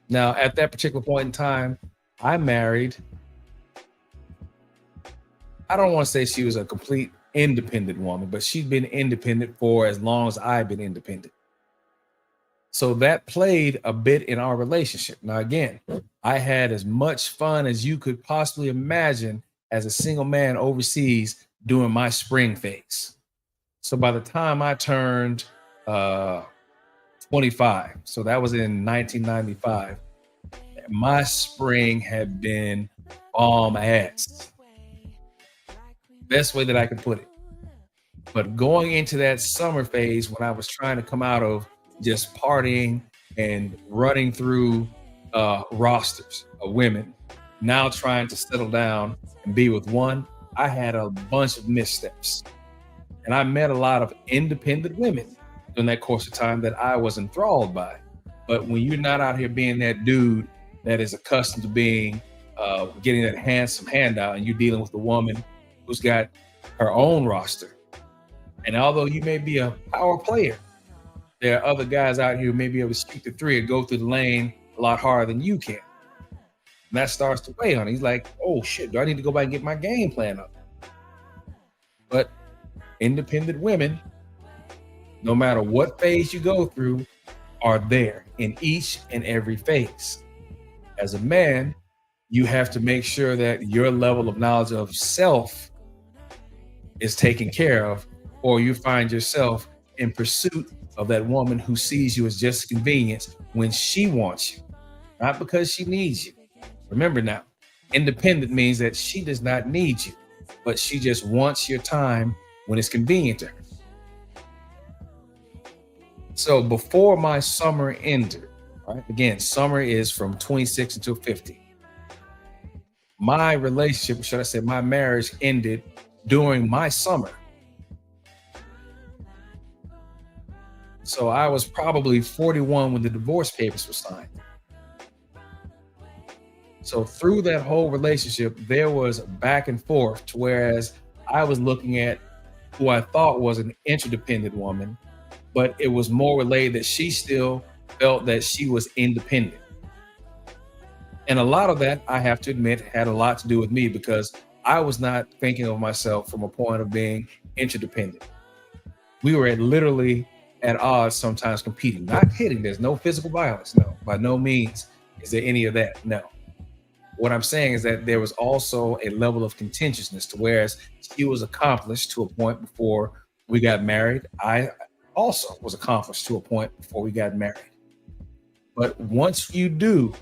Now, at that particular point in time, I married, I don't want to say she was a complete independent woman, but she'd been independent for as long as I've been independent. So that played a bit in our relationship. Now, again, I had as much fun as you could possibly imagine as a single man overseas during my spring phase. So by the time I turned 25, so that was in 1995, my spring had been bomb ass. Best way that I can put it. But going into that summer phase, when I was trying to come out of just partying and running through rosters of women, now trying to settle down and be with one, I had a bunch of missteps. And I met a lot of independent women during that course of time that I was enthralled by. But when you're not out here being that dude that is accustomed to being, getting that handsome handout, and you're dealing with a woman who's got her own roster. And although you may be a power player, there are other guys out here who may be able to shoot the three or go through the lane a lot harder than you can. And that starts to weigh on him. He's like, oh shit, do I need to go back and get my game plan up? But independent women, no matter what phase you go through, are there in each and every phase. As a man, you have to make sure that your level of knowledge of self is taken care of, or you find yourself in pursuit of that woman who sees you as just a convenience when she wants you, not because she needs you. Remember now, independent means that she does not need you, but she just wants your time when it's convenient to her. So before my summer ended, right? Again, summer is from 26 until 50. My relationship, should I say my marriage, ended during my summer. So I was probably 41 when the divorce papers were signed. So through that whole relationship, there was back and forth, to whereas I was looking at who I thought was an interdependent woman, but it was more relayed that she still felt that she was independent. And a lot of that, I have to admit, had a lot to do with me, because I was not thinking of myself from a point of being interdependent. We were at literally at odds, sometimes competing, not hitting. There's no physical violence. No, by no means is there any of that. No. What I'm saying is that there was also a level of contentiousness to whereas she was accomplished to a point before we got married. I also was accomplished to a point before we got married. But once you do,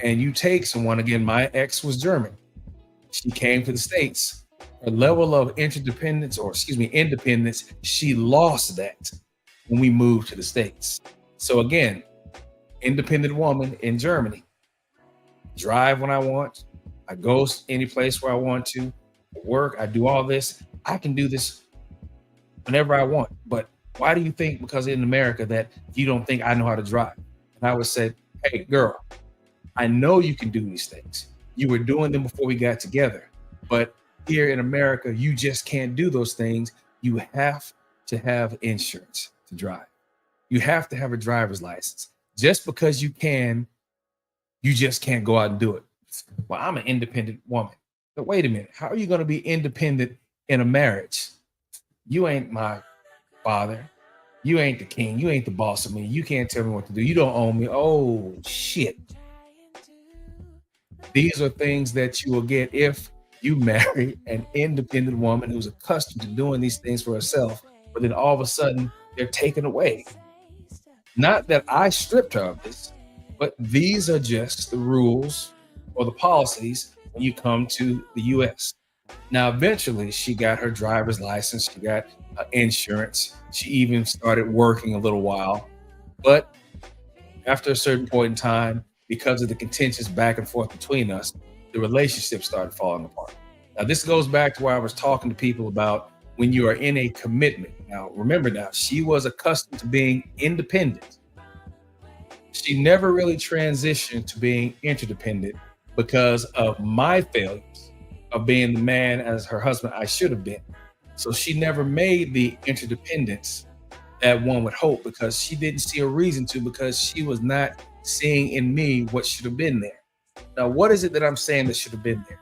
and you take someone, again, my ex was German. She came to the States. Her level of independence, she lost that when we moved to the States. So again, independent woman in Germany. Drive when I want. I go any place where I want to. Work. I do all this. I can do this whenever I want. But why do you think, because in America, that you don't think I know how to drive? And I would say, hey, girl, I know you can do these things. You were doing them before we got together. But here in America, you just can't do those things. You have to have insurance to drive. You have to have a driver's license. Just because you can, you just can't go out and do it. Well, I'm an independent woman. But wait a minute. How are you going to be independent in a marriage? You ain't my father. You ain't the king. You ain't the boss of me. You can't tell me what to do. You don't own me. Oh, shit. These are things that you will get if you marry an independent woman who's accustomed to doing these things for herself, but then all of a sudden they're taken away. Not that I stripped her of this, but these are just the rules or the policies when you come to the US. Now, eventually she got her driver's license, she got insurance, she even started working a little while. But after a certain point in time, because of the contentious back and forth between us, the relationship started falling apart. Now, this goes back to where I was talking to people about when you are in a commitment. Now, remember now, she was accustomed to being independent. She never really transitioned to being interdependent because of my failures of being the man as her husband I should have been. So she never made the interdependence that one would hope because she didn't see a reason to, because she was not seeing in me what should have been there. Now, what is it that I'm saying that should have been there?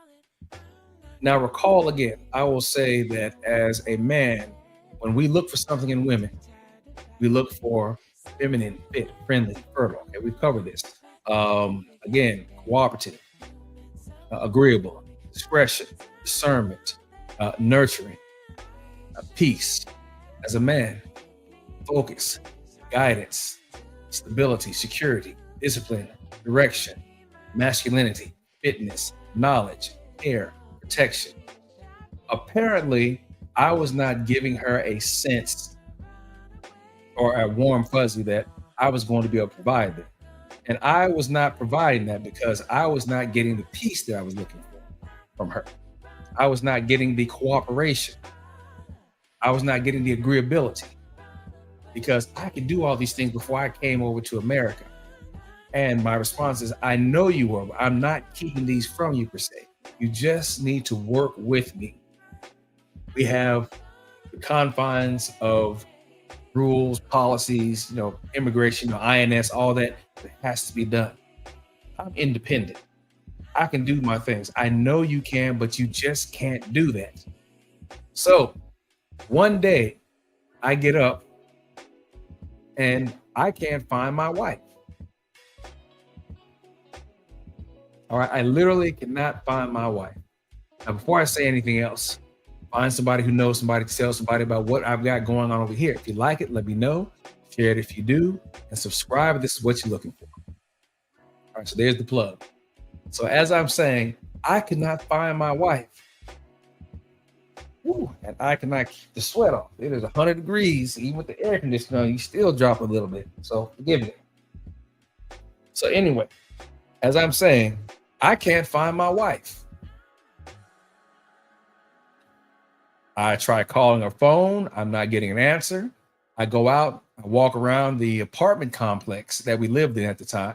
Now, recall again, I will say that as a man, when we look for something in women, we look for feminine, fit, friendly, fertile. Okay, we've covered this. Again, cooperative, agreeable, discretion, discernment, nurturing, peace. As a man, focus, guidance, stability, security, discipline, direction, masculinity, fitness, knowledge, care, protection. Apparently, I was not giving her a sense or a warm fuzzy that I was going to be able to provide that. And I was not providing that because I was not getting the peace that I was looking for from her. I was not getting the cooperation. I was not getting the agreeability because I could do all these things before I came over to America. And my response is, I know you were, but I'm not keeping these from you per se. You just need to work with me. We have the confines of rules, policies, immigration, INS, all that has to be done. I'm independent. I can do my things. I know you can, but you just can't do that. So one day I get up and I can't find my wife. All right, I literally cannot find my wife. Now, before I say anything else, find somebody who knows somebody to tell somebody about what I've got going on over here. If you like it, let me know. Share it if you do, and subscribe if this is what you're looking for. All right, so there's the plug. So as I'm saying, I could not find my wife. Woo, and I cannot keep the sweat off. It is 100 degrees, even with the air conditioner on, you still drop a little bit. So forgive me. So anyway, as I'm saying, I can't find my wife. I try calling her phone. I'm not getting an answer. I go out, I walk around the apartment complex that we lived in at the time.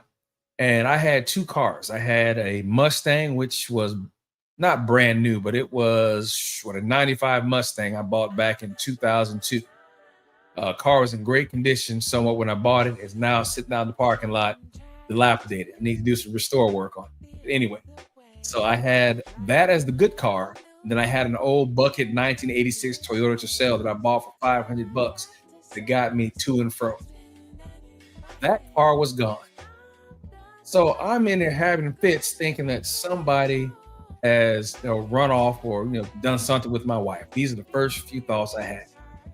And I had two cars. I had a Mustang, which was not brand new, but it was a 95 Mustang I bought back in 2002. Car was in great condition somewhat when I bought it. It's now sitting out in the parking lot, dilapidated. I need to do some restore work on it. But anyway, so I had that as the good car. And then I had an old bucket 1986 Toyota Tercel that I bought for $500. that got me to and fro. That car was gone. So I'm in there having fits thinking that somebody has run off or done something with my wife. These are the first few thoughts I had.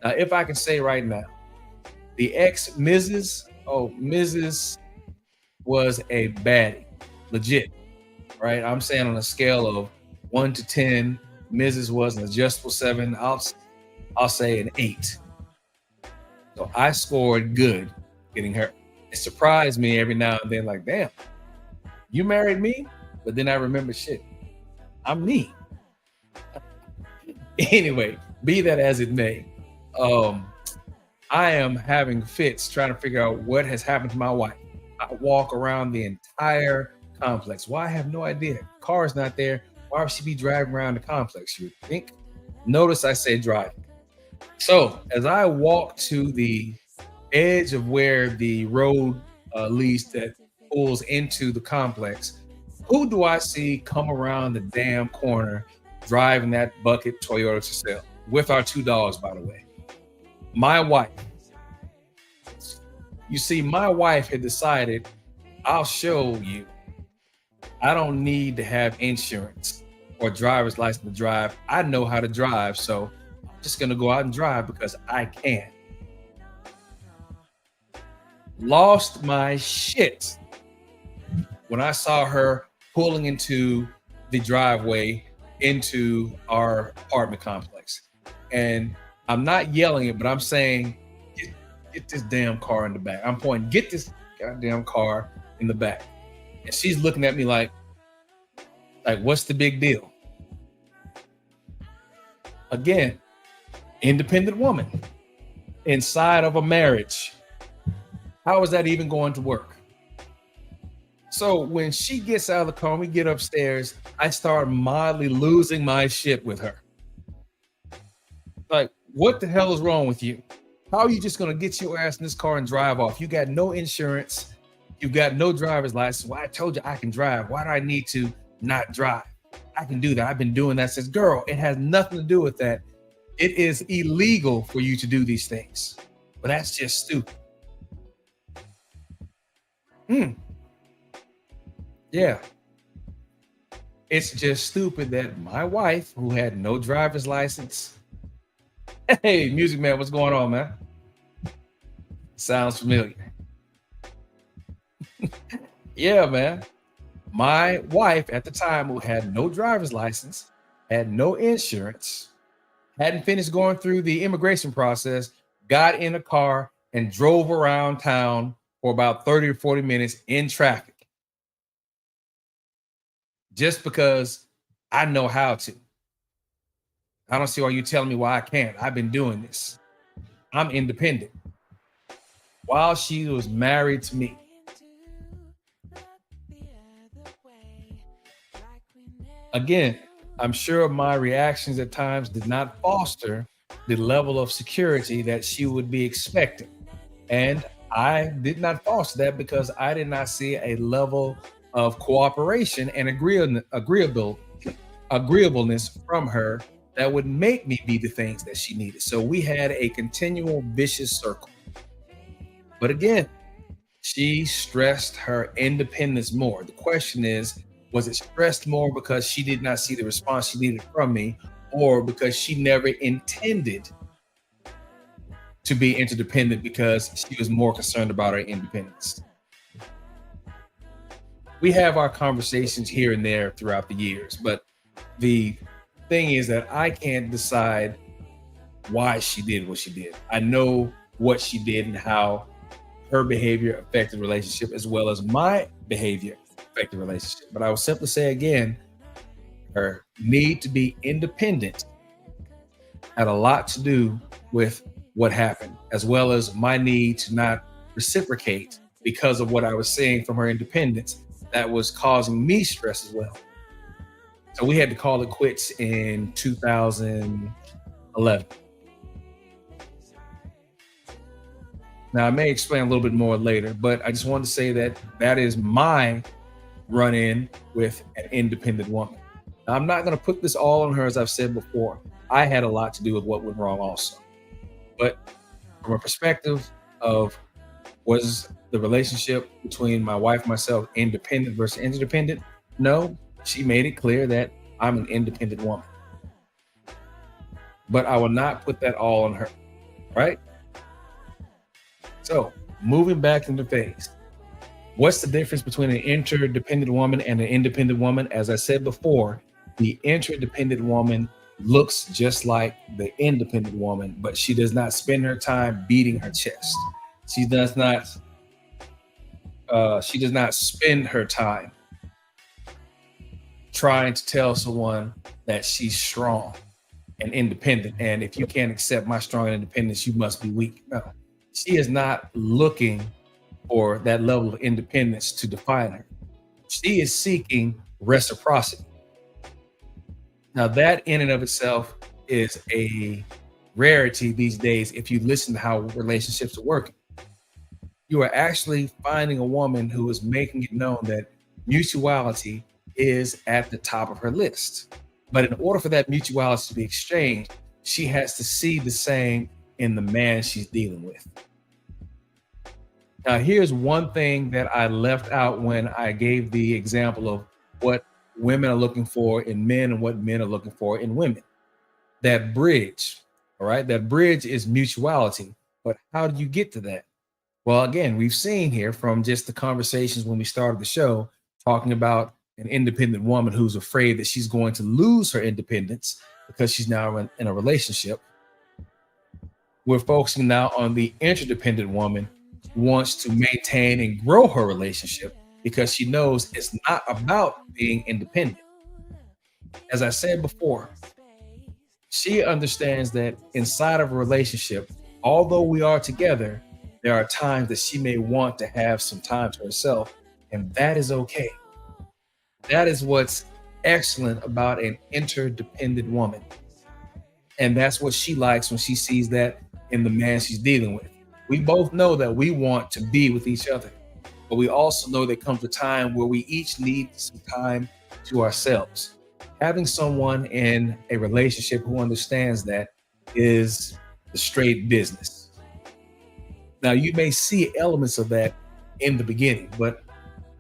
Now, if I can say right now, the ex Mrs. was a baddie, legit, right? I'm saying on a scale of 1 to 10, Mrs. was an adjustable 7. I'll say an 8. So I scored good getting her. It surprised me every now and then, like, damn, you married me? But then I remember, shit, I'm me. Anyway, be that as it may, I am having fits trying to figure out what has happened to my wife. I walk around the entire complex. Why? I have no idea. Car's not there. Why would she be driving around the complex, you would think? Notice I say driving. So as I walk to the edge of where the road leads that pulls into the complex, who do I see come around the damn corner driving that bucket Toyota Tercel with our 2 dogs, by the way? My wife. You see, my wife had decided, I'll show you. I don't need to have insurance or driver's license to drive. I know how to drive, so I'm just gonna go out and drive because I can. Lost my shit when I saw her pulling into the driveway into our apartment complex. And I'm not yelling it, but I'm saying, get this damn car in the back. I'm pointing, get this goddamn car in the back. And she's looking at me like, what's the big deal? Again, independent woman inside of a marriage. How is that even going to work? So when she gets out of the car and we get upstairs, I start mildly losing my shit with her. Like, what the hell is wrong with you? How are you just going to get your ass in this car and drive off? You got no insurance. You've got no driver's license. Well, I told you I can drive. Why do I need to not drive? I can do that. I've been doing that since. Girl, it has nothing to do with that. It is illegal for you to do these things. But that's just stupid. Yeah. It's just stupid that my wife, who had no driver's license. Hey, Music Man, what's going on, man? Sounds familiar. Yeah, man. My wife at the time, who had no driver's license, had no insurance, hadn't finished going through the immigration process, got in a car and drove around town for about 30 or 40 minutes in traffic. Just because I know how to. I don't see why you're telling me why I can't. I've been doing this. I'm independent. While she was married to me. Again, I'm sure my reactions at times did not foster the level of security that she would be expecting. And I did not foster that because I did not see a level of cooperation and agreeableness from her that would make me be the things that she needed. So we had a continual vicious circle. But again, she stressed her independence more. The question is, was it stressed more because she did not see the response she needed from me, or because she never intended to be interdependent because she was more concerned about her independence? We have our conversations here and there throughout the years, but the thing is that I can't decide why she did what she did. I know what she did and how her behavior affected the relationship, as well as my behavior affected the relationship. But I will simply say again, her need to be independent had a lot to do with what happened, as well as my need to not reciprocate because of what I was seeing from her independence that was causing me stress as well. So we had to call it quits in 2011. Now, I may explain a little bit more later, but I just wanted to say that that is my run-in with an independent woman. Now, I'm not going to put this all on her, as I've said before. I had a lot to do with what went wrong also. But from a perspective of, was the relationship between my wife and myself independent versus interdependent? No, she made it clear that I'm an independent woman. But I will not put that all on her, right? So moving back into phase, what's the difference between an interdependent woman and an independent woman? As I said before, the interdependent woman looks just like the independent woman, but she does not spend her time beating her chest. She does not spend her time trying to tell someone that she's strong and independent. And if you can't accept my strong independence, you must be weak. No, she is not looking for that level of independence to define her. She is seeking reciprocity. Now, that in and of itself is a rarity these days. If you listen to how relationships are working, you are actually finding a woman who is making it known that mutuality is at the top of her list. But in order for that mutuality to be exchanged, she has to see the same in the man she's dealing with. Now, here's one thing that I left out when I gave the example of what women are looking for in men and what men are looking for in women. That bridge, all right? That bridge is mutuality. But how do you get to that? Well, again, we've seen here from just the conversations when we started the show, talking about an independent woman who's afraid that she's going to lose her independence because she's now in a relationship. We're focusing now on the interdependent woman who wants to maintain and grow her relationship because she knows it's not about being independent. As I said before, she understands that inside of a relationship, although we are together, there are times that she may want to have some time to herself, and that is okay. That is what's excellent about an interdependent woman. And that's what she likes when she sees that in the man she's dealing with. We both know that we want to be with each other, but we also know there comes a time where we each need some time to ourselves. Having someone in a relationship who understands that is the straight business. Now, you may see elements of that in the beginning, but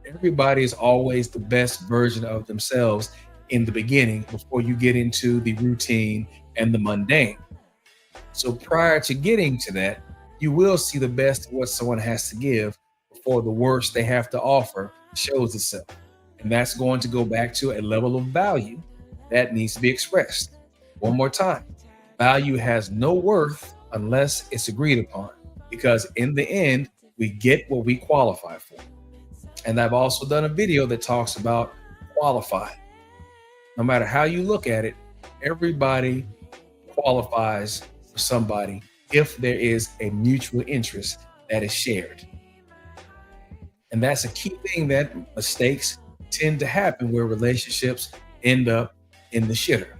everybody is always the best version of themselves in the beginning before you get into the routine and the mundane. So prior to getting to that, you will see the best of what someone has to give before the worst they have to offer shows itself. And that's going to go back to a level of value that needs to be expressed. One more time, value has no worth unless it's agreed upon, because in the end, we get what we qualify for. And I've also done a video that talks about qualify. No matter how you look at it, everybody qualifies for somebody if there is a mutual interest that is shared. And that's a key thing that mistakes tend to happen where relationships end up in the shitter.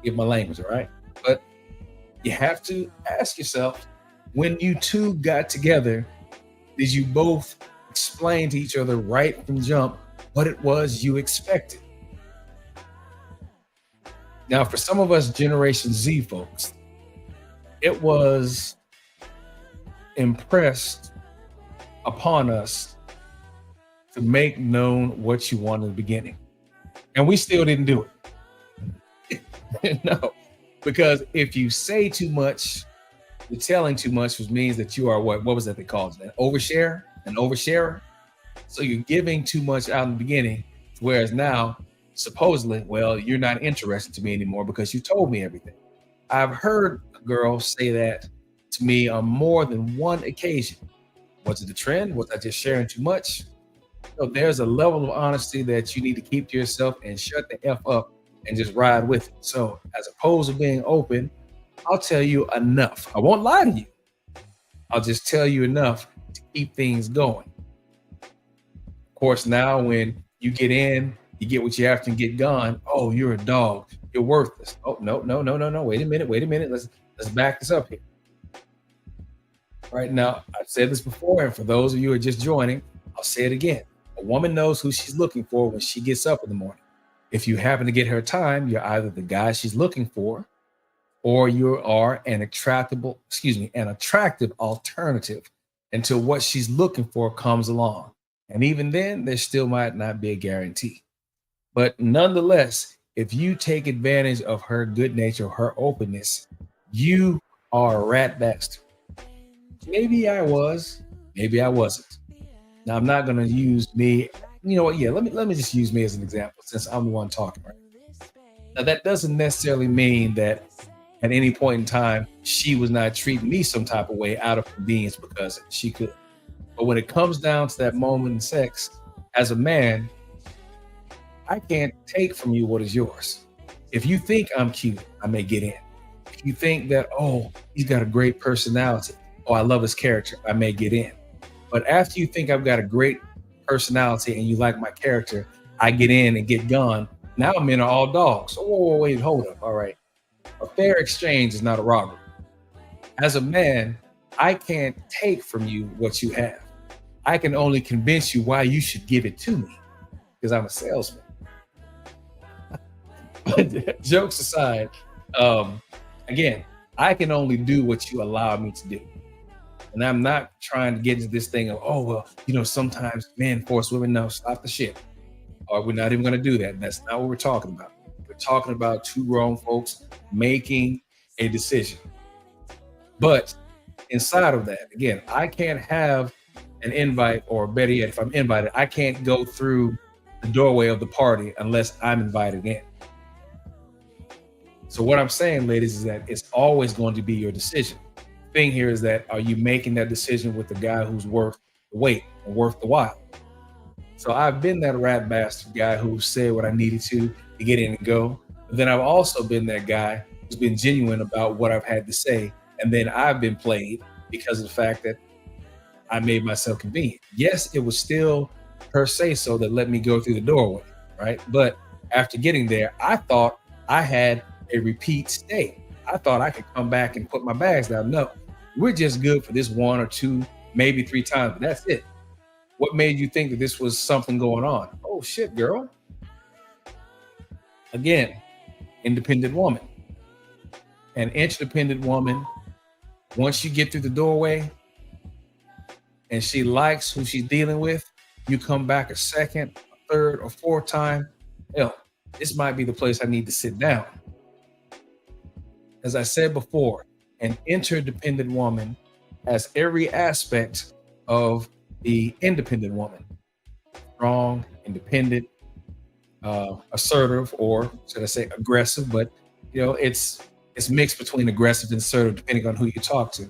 Give my language, all right? But you have to ask yourself, when you two got together, did you both explain to each other right from jump what it was you expected? Now, for some of us Generation Z folks, it was impressed upon us to make known what you wanted in the beginning. And we still didn't do it. No, because if you say too much, you're telling too much, which means that you are what was that they called it? An oversharer. So you're giving too much out in the beginning, whereas now, supposedly, well, you're not interested to me anymore because you told me everything. I've heard a girl say that to me on more than one occasion. Was it a trend? Was I just sharing too much? So there's a level of honesty that you need to keep to yourself and shut the F up and just ride with it. So as opposed to being open, I'll tell you enough. I won't lie to you. I'll just tell you enough to keep things going. Of course, now when you get in, you get what you have to get gone. Oh, you're a dog. You're worthless. Oh, no. Wait a minute. Let's back this up here. Right now, I've said this before, and for those of you who are just joining, I'll say it again. A woman knows who she's looking for when she gets up in the morning. If you happen to get her time, you're either the guy she's looking for or you are an attractive alternative until what she's looking for comes along. And even then, there still might not be a guarantee. But nonetheless, if you take advantage of her good nature, her openness, you are a rat bastard. Maybe I was, maybe I wasn't. Now I'm not gonna use me. You know what? Yeah, let me just use me as an example since I'm the one talking right now. That doesn't necessarily mean that at any point in time she was not treating me some type of way out of convenience because she could. But when it comes down to that moment in sex, as a man, I can't take from you what is yours. If you think I'm cute, I may get in. If you think that, oh, he's got a great personality, oh, I love his character, I may get in. But after you think I've got a great personality and you like my character, I get in and get gone. Now men are all dogs. Oh, wait, hold up. All right. A fair exchange is not a robbery. As a man, I can't take from you what you have. I can only convince you why you should give it to me because I'm a salesman. But jokes aside, again, I can only do what you allow me to do. And I'm not trying to get into this thing of, oh, well, sometimes men force women. No, stop the shit. Or we're not even going to do that. That's not what we're talking about. We're talking about two grown folks making a decision. But inside of that, again, I can't have an invite, or better yet, if I'm invited, I can't go through the doorway of the party unless I'm invited in. So what I'm saying, ladies, is that it's always going to be your decision. The thing here is that, are you making that decision with the guy who's worth the wait and worth the while? So I've been that rat bastard guy who said what I needed to get in and go. But then I've also been that guy who's been genuine about what I've had to say. And then I've been played because of the fact that I made myself convenient. Yes, it was still her say so that let me go through the doorway, right? But after getting there, I thought I had a repeat stay. I thought I could come back and put my bags down. No, we're just good for this one or two, maybe three times, but that's it. What made you think that this was something going on? Oh shit, girl. Again, independent woman. An interdependent woman, once you get through the doorway and she likes who she's dealing with, you come back a second, a third, or fourth time. Hell, this might be the place I need to sit down. As I said before, an interdependent woman has every aspect of the independent woman. Strong, independent, assertive, or should I say aggressive, but it's mixed between aggressive and assertive depending on who you talk to.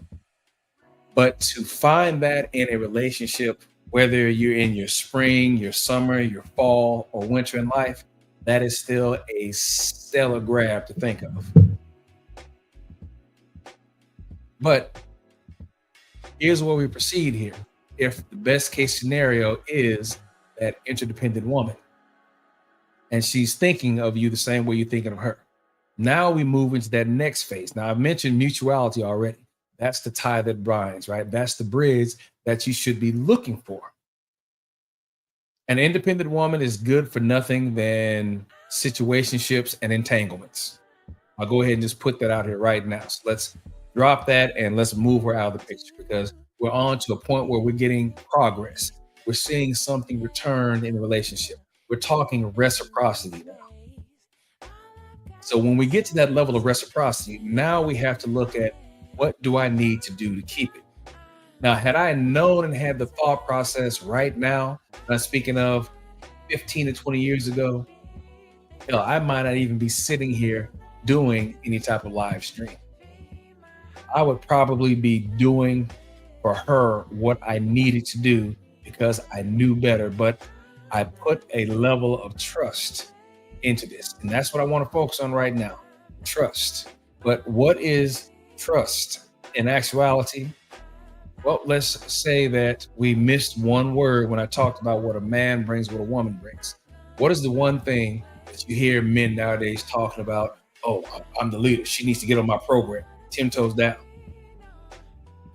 But to find that in a relationship, whether you're in your spring, your summer, your fall, or winter in life, that is still a stellar grab to think of. But here's where we proceed here. If the best case scenario is that interdependent woman and she's thinking of you the same way you're thinking of her, now we move into that next phase. Now, I've mentioned mutuality already. That's the tie that binds, right? That's the bridge that you should be looking for. An independent woman is good for nothing than situationships and entanglements. I'll go ahead and just put that out here right now. So let's drop that and let's move her out of the picture because we're on to a point where we're getting progress. We're seeing something return in the relationship. We're talking reciprocity now. So when we get to that level of reciprocity, now we have to look at what do I need to do to keep it? Now, had I known and had the thought process right now, I'm speaking of 15 to 20 years ago, I might not even be sitting here doing any type of live stream. I would probably be doing for her what I needed to do because I knew better, but I put a level of trust into this. And that's what I want to focus on right now, trust. But what is trust in actuality? Well, let's say that we missed one word when I talked about what a man brings, what a woman brings. What is the one thing that you hear men nowadays talking about? Oh, I'm the leader. She needs to get on my program. 10 toes down.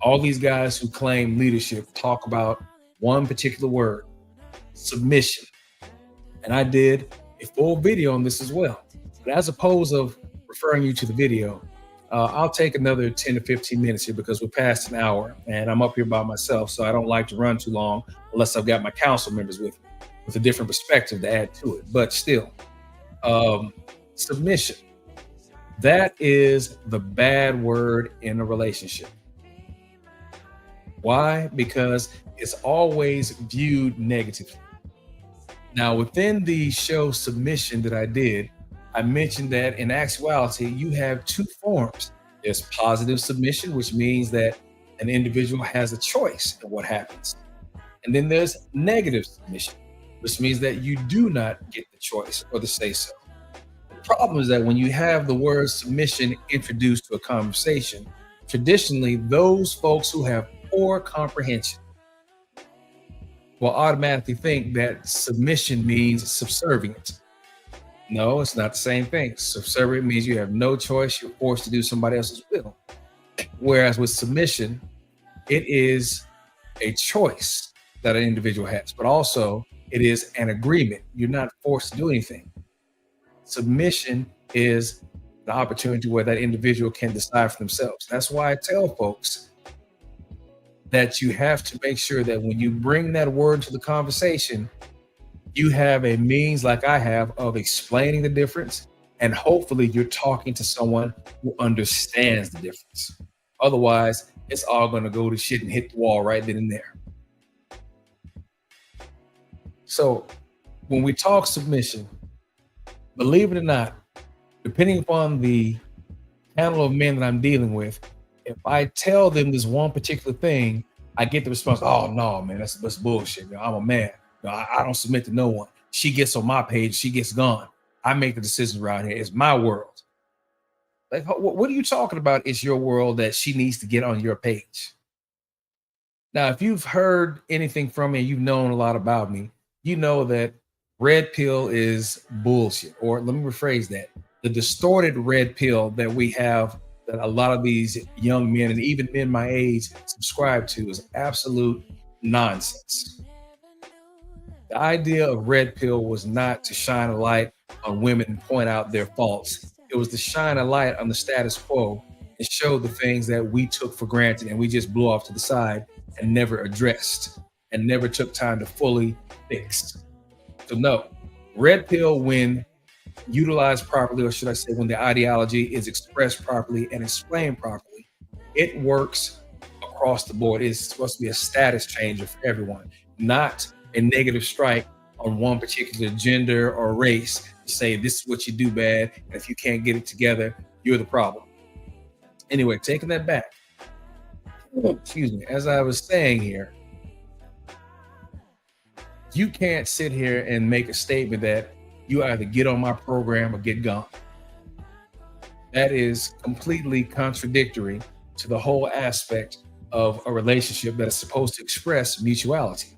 All these guys who claim leadership talk about one particular word, submission. And I did a full video on this as well. But as opposed of referring you to the video, I'll take another 10 to 15 minutes here because we're past an hour and I'm up here by myself. So I don't like to run too long unless I've got my council members with me with a different perspective to add to it. But still, submission. That is the bad word in a relationship. Why? Because it's always viewed negatively. Now, within the show Submission that I did, I mentioned that in actuality, you have two forms. There's positive submission, which means that an individual has a choice in what happens. And then there's negative submission, which means that you do not get the choice or the say so. The problem is that when you have the word submission introduced to a conversation, traditionally, those folks who have poor comprehension will automatically think that submission means subservient. No, it's not the same thing. Subservient means you have no choice. You're forced to do somebody else's will. Whereas with submission, it is a choice that an individual has, but also it is an agreement. You're not forced to do anything. Submission is the opportunity where that individual can decide for themselves. That's why I tell folks that you have to make sure that when you bring that word to the conversation, you have a means like I have of explaining the difference, and hopefully you're talking to someone who understands the difference. Otherwise, it's all going to go to shit and hit the wall right then and there. So when we talk submission, believe it or not, depending upon the panel of men that I'm dealing with, if I tell them this one particular thing, I get the response, oh no, man, that's bullshit. I'm a man. I don't submit to no one. She gets on my page, she gets gone. I make the decisions around here. It's my world. Like, what are you talking about? It's your world that she needs to get on your page. Now, if you've heard anything from me, you've known a lot about me, you know that red pill is bullshit. Or let me rephrase that. The distorted red pill that we have, that a lot of these young men and even men my age subscribe to, is absolute nonsense. The idea of red pill was not to shine a light on women and point out their faults. It was to shine a light on the status quo and show the things that we took for granted and we just blew off to the side and never addressed and never took time to fully fix. So no, red pill, when utilized properly, or should I say when the ideology is expressed properly and explained properly, it works across the board. It's supposed to be a status changer for everyone, not a negative strike on one particular gender or race to say this is what you do bad, and if you can't get it together, you're the problem. Anyway, taking that back, excuse me, as I was saying here, you can't sit here and make a statement that you either get on my program or get gone. That is completely contradictory to the whole aspect of a relationship that is supposed to express mutuality.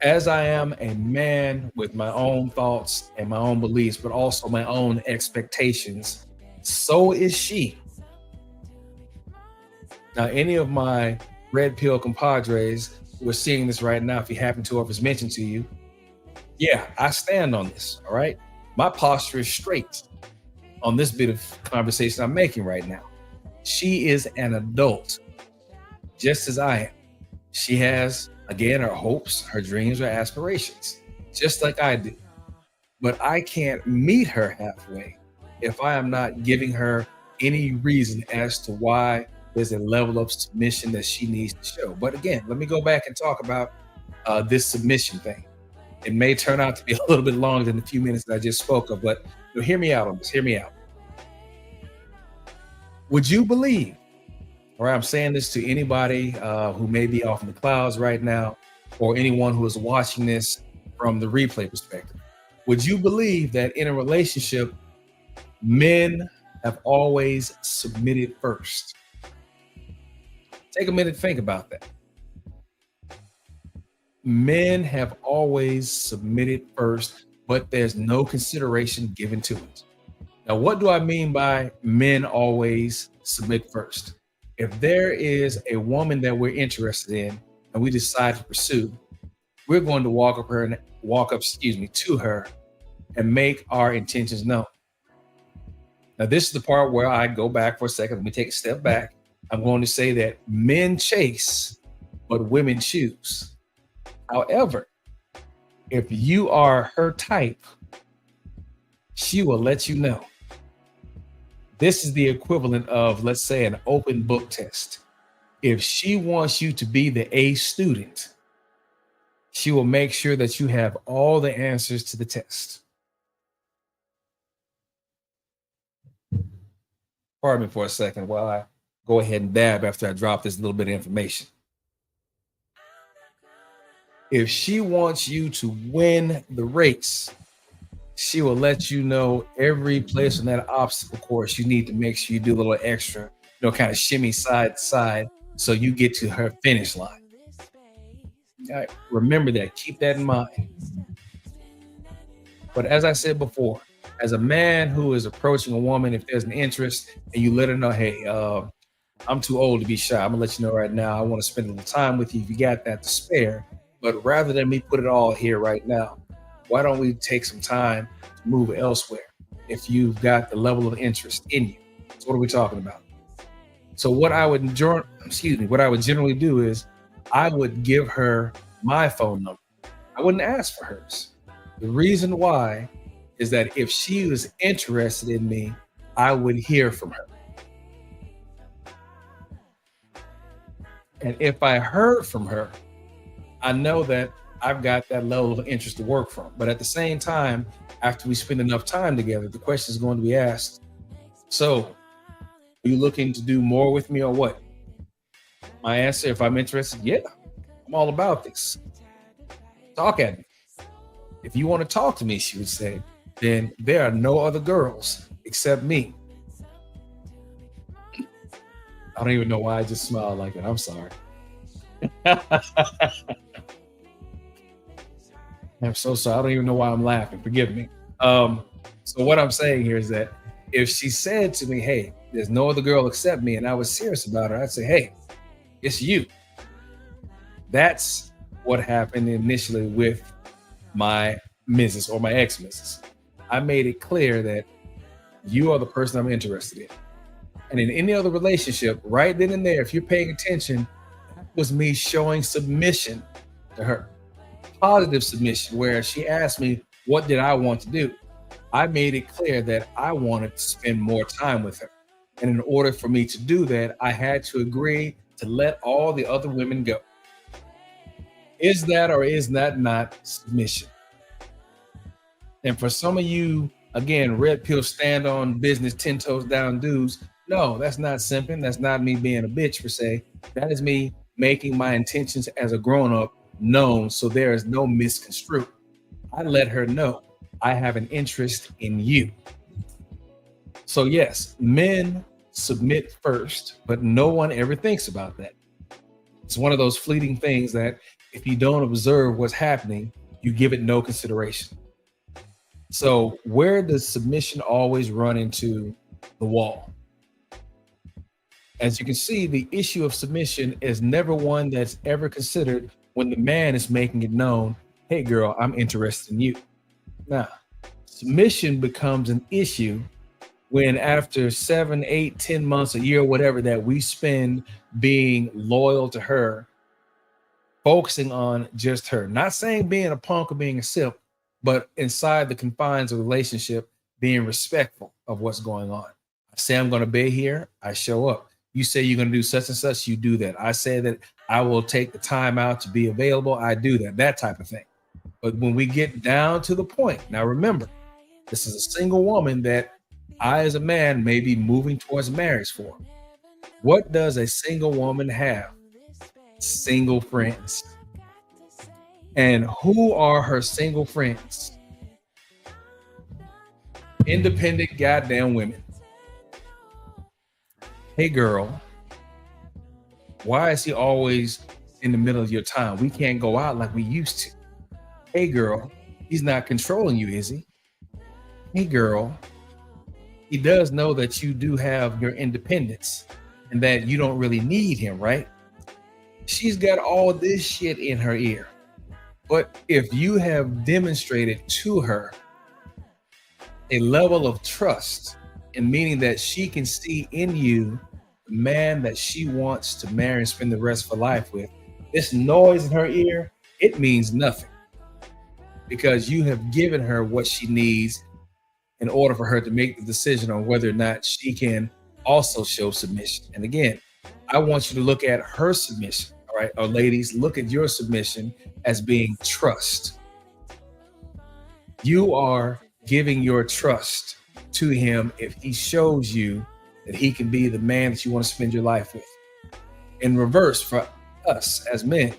As I am a man with my own thoughts and my own beliefs, but also my own expectations, so is she. Now, any of my red pill compadres who are seeing this right now, if you happen to, or if it's mentioned to you, yeah, I stand on this, all right? My posture is straight on this bit of conversation I'm making right now. She is an adult, just as I am. She has, again, her hopes, her dreams, her aspirations, just like I do. But I can't meet her halfway if I am not giving her any reason as to why there's a level of submission that she needs to show. But again, let me go back and talk about this submission thing. It may turn out to be a little bit longer than the few minutes that I just spoke of, but hear me out on this. Hear me out. Would you believe, or I'm saying this to anybody who may be off in the clouds right now, or anyone who is watching this from the replay perspective, would you believe that in a relationship, men have always submitted first? Take a minute to think about that. Men have always submitted first, but there's no consideration given to it. Now, what do I mean by men always submit first? If there is a woman that we're interested in and we decide to pursue, we're going to walk up to her and make our intentions known. Now, this is the part where I go back for a second. Let me take a step back. I'm going to say that men chase, but women choose. However, if you are her type, she will let you know. This is the equivalent of, let's say, an open book test. If she wants you to be the A student, she will make sure that you have all the answers to the test. Pardon me for a second while I go ahead and dab after I drop this little bit of information. If she wants you to win the race, she will let you know every place on that obstacle course. You need to make sure you do a little extra, kind of shimmy side to side so you get to her finish line. All right, remember that. Keep that in mind. But as I said before, as a man who is approaching a woman, if there's an interest and you let her know, hey, I'm too old to be shy. I'm gonna let you know right now, I want to spend a little time with you if you got that to spare. But rather than me put it all here right now, why don't we take some time to move elsewhere if you've got the level of interest in you? So what are we talking about? So what I would generally do is I would give her my phone number. I wouldn't ask for hers. The reason why is that if she was interested in me, I would hear from her. And if I heard from her, I know that I've got that level of interest to work from. But at the same time, after we spend enough time together, the question is going to be asked, so are you looking to do more with me or what? My answer, if I'm interested, yeah, I'm all about this. Talk at me. If you want to talk to me, she would say, then there are no other girls except me. I don't even know why I just smiled like that. I'm sorry. I'm so sorry. I don't even know why I'm laughing. Forgive me. So what I'm saying here is that if she said to me, hey, there's no other girl except me, and I was serious about her, I'd say, hey, it's you. That's what happened initially with my Mrs. or my ex-Mrs. I made it clear that you are the person I'm interested in. And in any other relationship, right then and there, if you're paying attention, that was me showing submission to her. Positive submission, where she asked me, what did I want to do? I made it clear that I wanted to spend more time with her. And in order for me to do that, I had to agree to let all the other women go. Is that or is that not submission? And for some of you, again, red pill stand on business, 10 toes down dudes, no, that's not simping. That's not me being a bitch per se. That is me making my intentions as a grown-up known so there is no misconstrue. I let her know I have an interest in you. So yes, men submit first, but no one ever thinks about that. It's one of those fleeting things that if you don't observe what's happening, you give it no consideration. So where does submission always run into the wall? As you can see, the issue of submission is never one that's ever considered when the man is making it known, hey girl, I'm interested in you. Now, submission becomes an issue when after 7, 8, 10 months, a year, whatever that we spend being loyal to her, focusing on just her, not saying being a punk or being a simp, but inside the confines of the relationship, being respectful of what's going on. I say I'm going to be here, I show up. You say you're going to do such and such, you do that. I say that I will take the time out to be available, I do that, that type of thing. But when we get down to the point, now remember, this is a single woman that I as a man may be moving towards marriage for. What does a single woman have? Single friends. And who are her single friends? Independent goddamn women. Hey girl, why is he always in the middle of your time? We can't go out like we used to. Hey girl, he's not controlling you, is he? Hey girl, he does know that you do have your independence and that you don't really need him, right? She's got all this shit in her ear. But if you have demonstrated to her a level of trust, and meaning that she can see in you the man that she wants to marry and spend the rest of her life with. This noise in her ear, it means nothing because you have given her what she needs in order for her to make the decision on whether or not she can also show submission. And again, I want you to look at her submission, all right? Or ladies, look at your submission as being trust. You are giving your trust to him if he shows you that he can be the man that you want to spend your life with. In reverse, for us as men,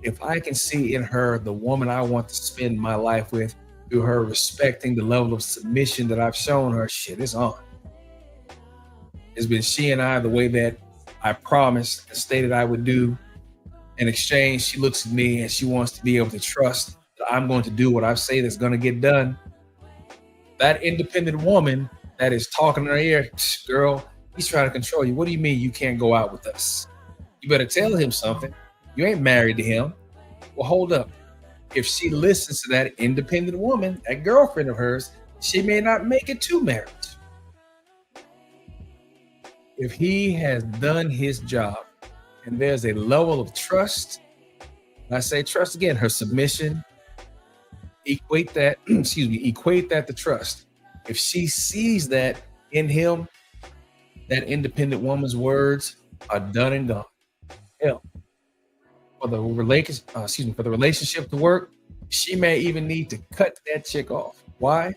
if I can see in her the woman I want to spend my life with through her respecting the level of submission that I've shown her, shit, it's on. It's been she and I the way that I promised and stated I would do. In exchange, she looks at me and she wants to be able to trust that I'm going to do what I say that's going to get done. That independent woman that is talking in her ear, girl, he's trying to control you. What do you mean you can't go out with us? You better tell him something. You ain't married to him. Well, hold up. If she listens to that independent woman, that girlfriend of hers, she may not make it to marriage. If he has done his job and there's a level of trust, and I say trust again, her submission, equate that to trust. If she sees that in him, that independent woman's words are done and gone. Hell, for the relationship to work, she may even need to cut that chick off. Why?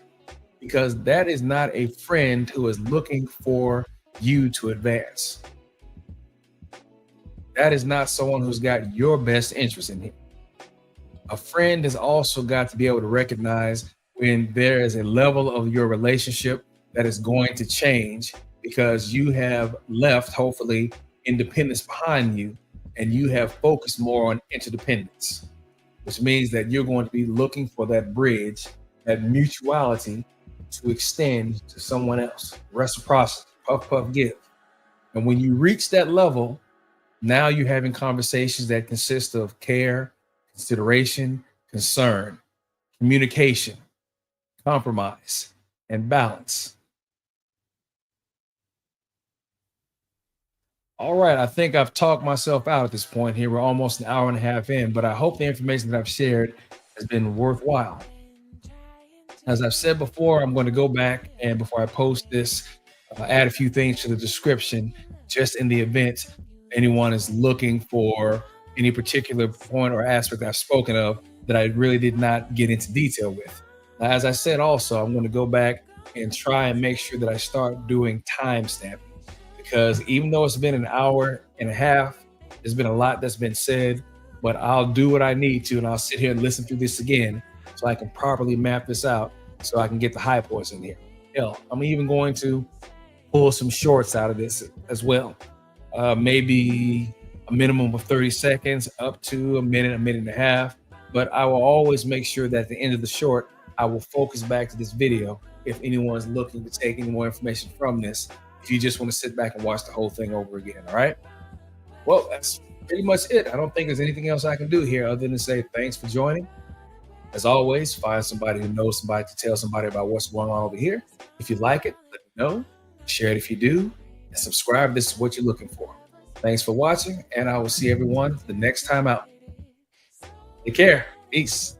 Because that is not a friend who is looking for you to advance. That is not someone who's got your best interest in him. A friend has also got to be able to recognize when there is a level of your relationship that is going to change because you have left, hopefully, independence behind you and you have focused more on interdependence, which means that you're going to be looking for that bridge, that mutuality to extend to someone else. Reciprocity, puff, puff, give. And when you reach that level, now you're having conversations that consist of care, consideration, concern, communication, compromise, and balance. All right, I think I've talked myself out at this point here. We're almost an hour and a half in, but I hope the information that I've shared has been worthwhile. As I've said before, I'm going to go back and before I post this, add a few things to the description, just in the event anyone is looking for any particular point or aspect I've spoken of that I really did not get into detail with. Now, as I said also, I'm going to go back and try and make sure that I start doing timestamping. Because even though it's been an hour and a half, there's been a lot that's been said, but I'll do what I need to, and I'll sit here and listen through this again so I can properly map this out so I can get the high points in here. Hell, I'm even going to pull some shorts out of this as well. Maybe a minimum of 30 seconds up to a minute and a half, but I will always make sure that at the end of the short, I will focus back to this video if anyone's looking to take any more information from this. If you just want to sit back and watch the whole thing over again, all right? Well, that's pretty much it. I don't think there's anything else I can do here other than say thanks for joining. As always, find somebody who knows somebody to tell somebody about what's going on over here. If you like it, let me know. Share it if you do. And subscribe. This is what you're looking for. Thanks for watching, and I will see everyone the next time out. Take care. Peace.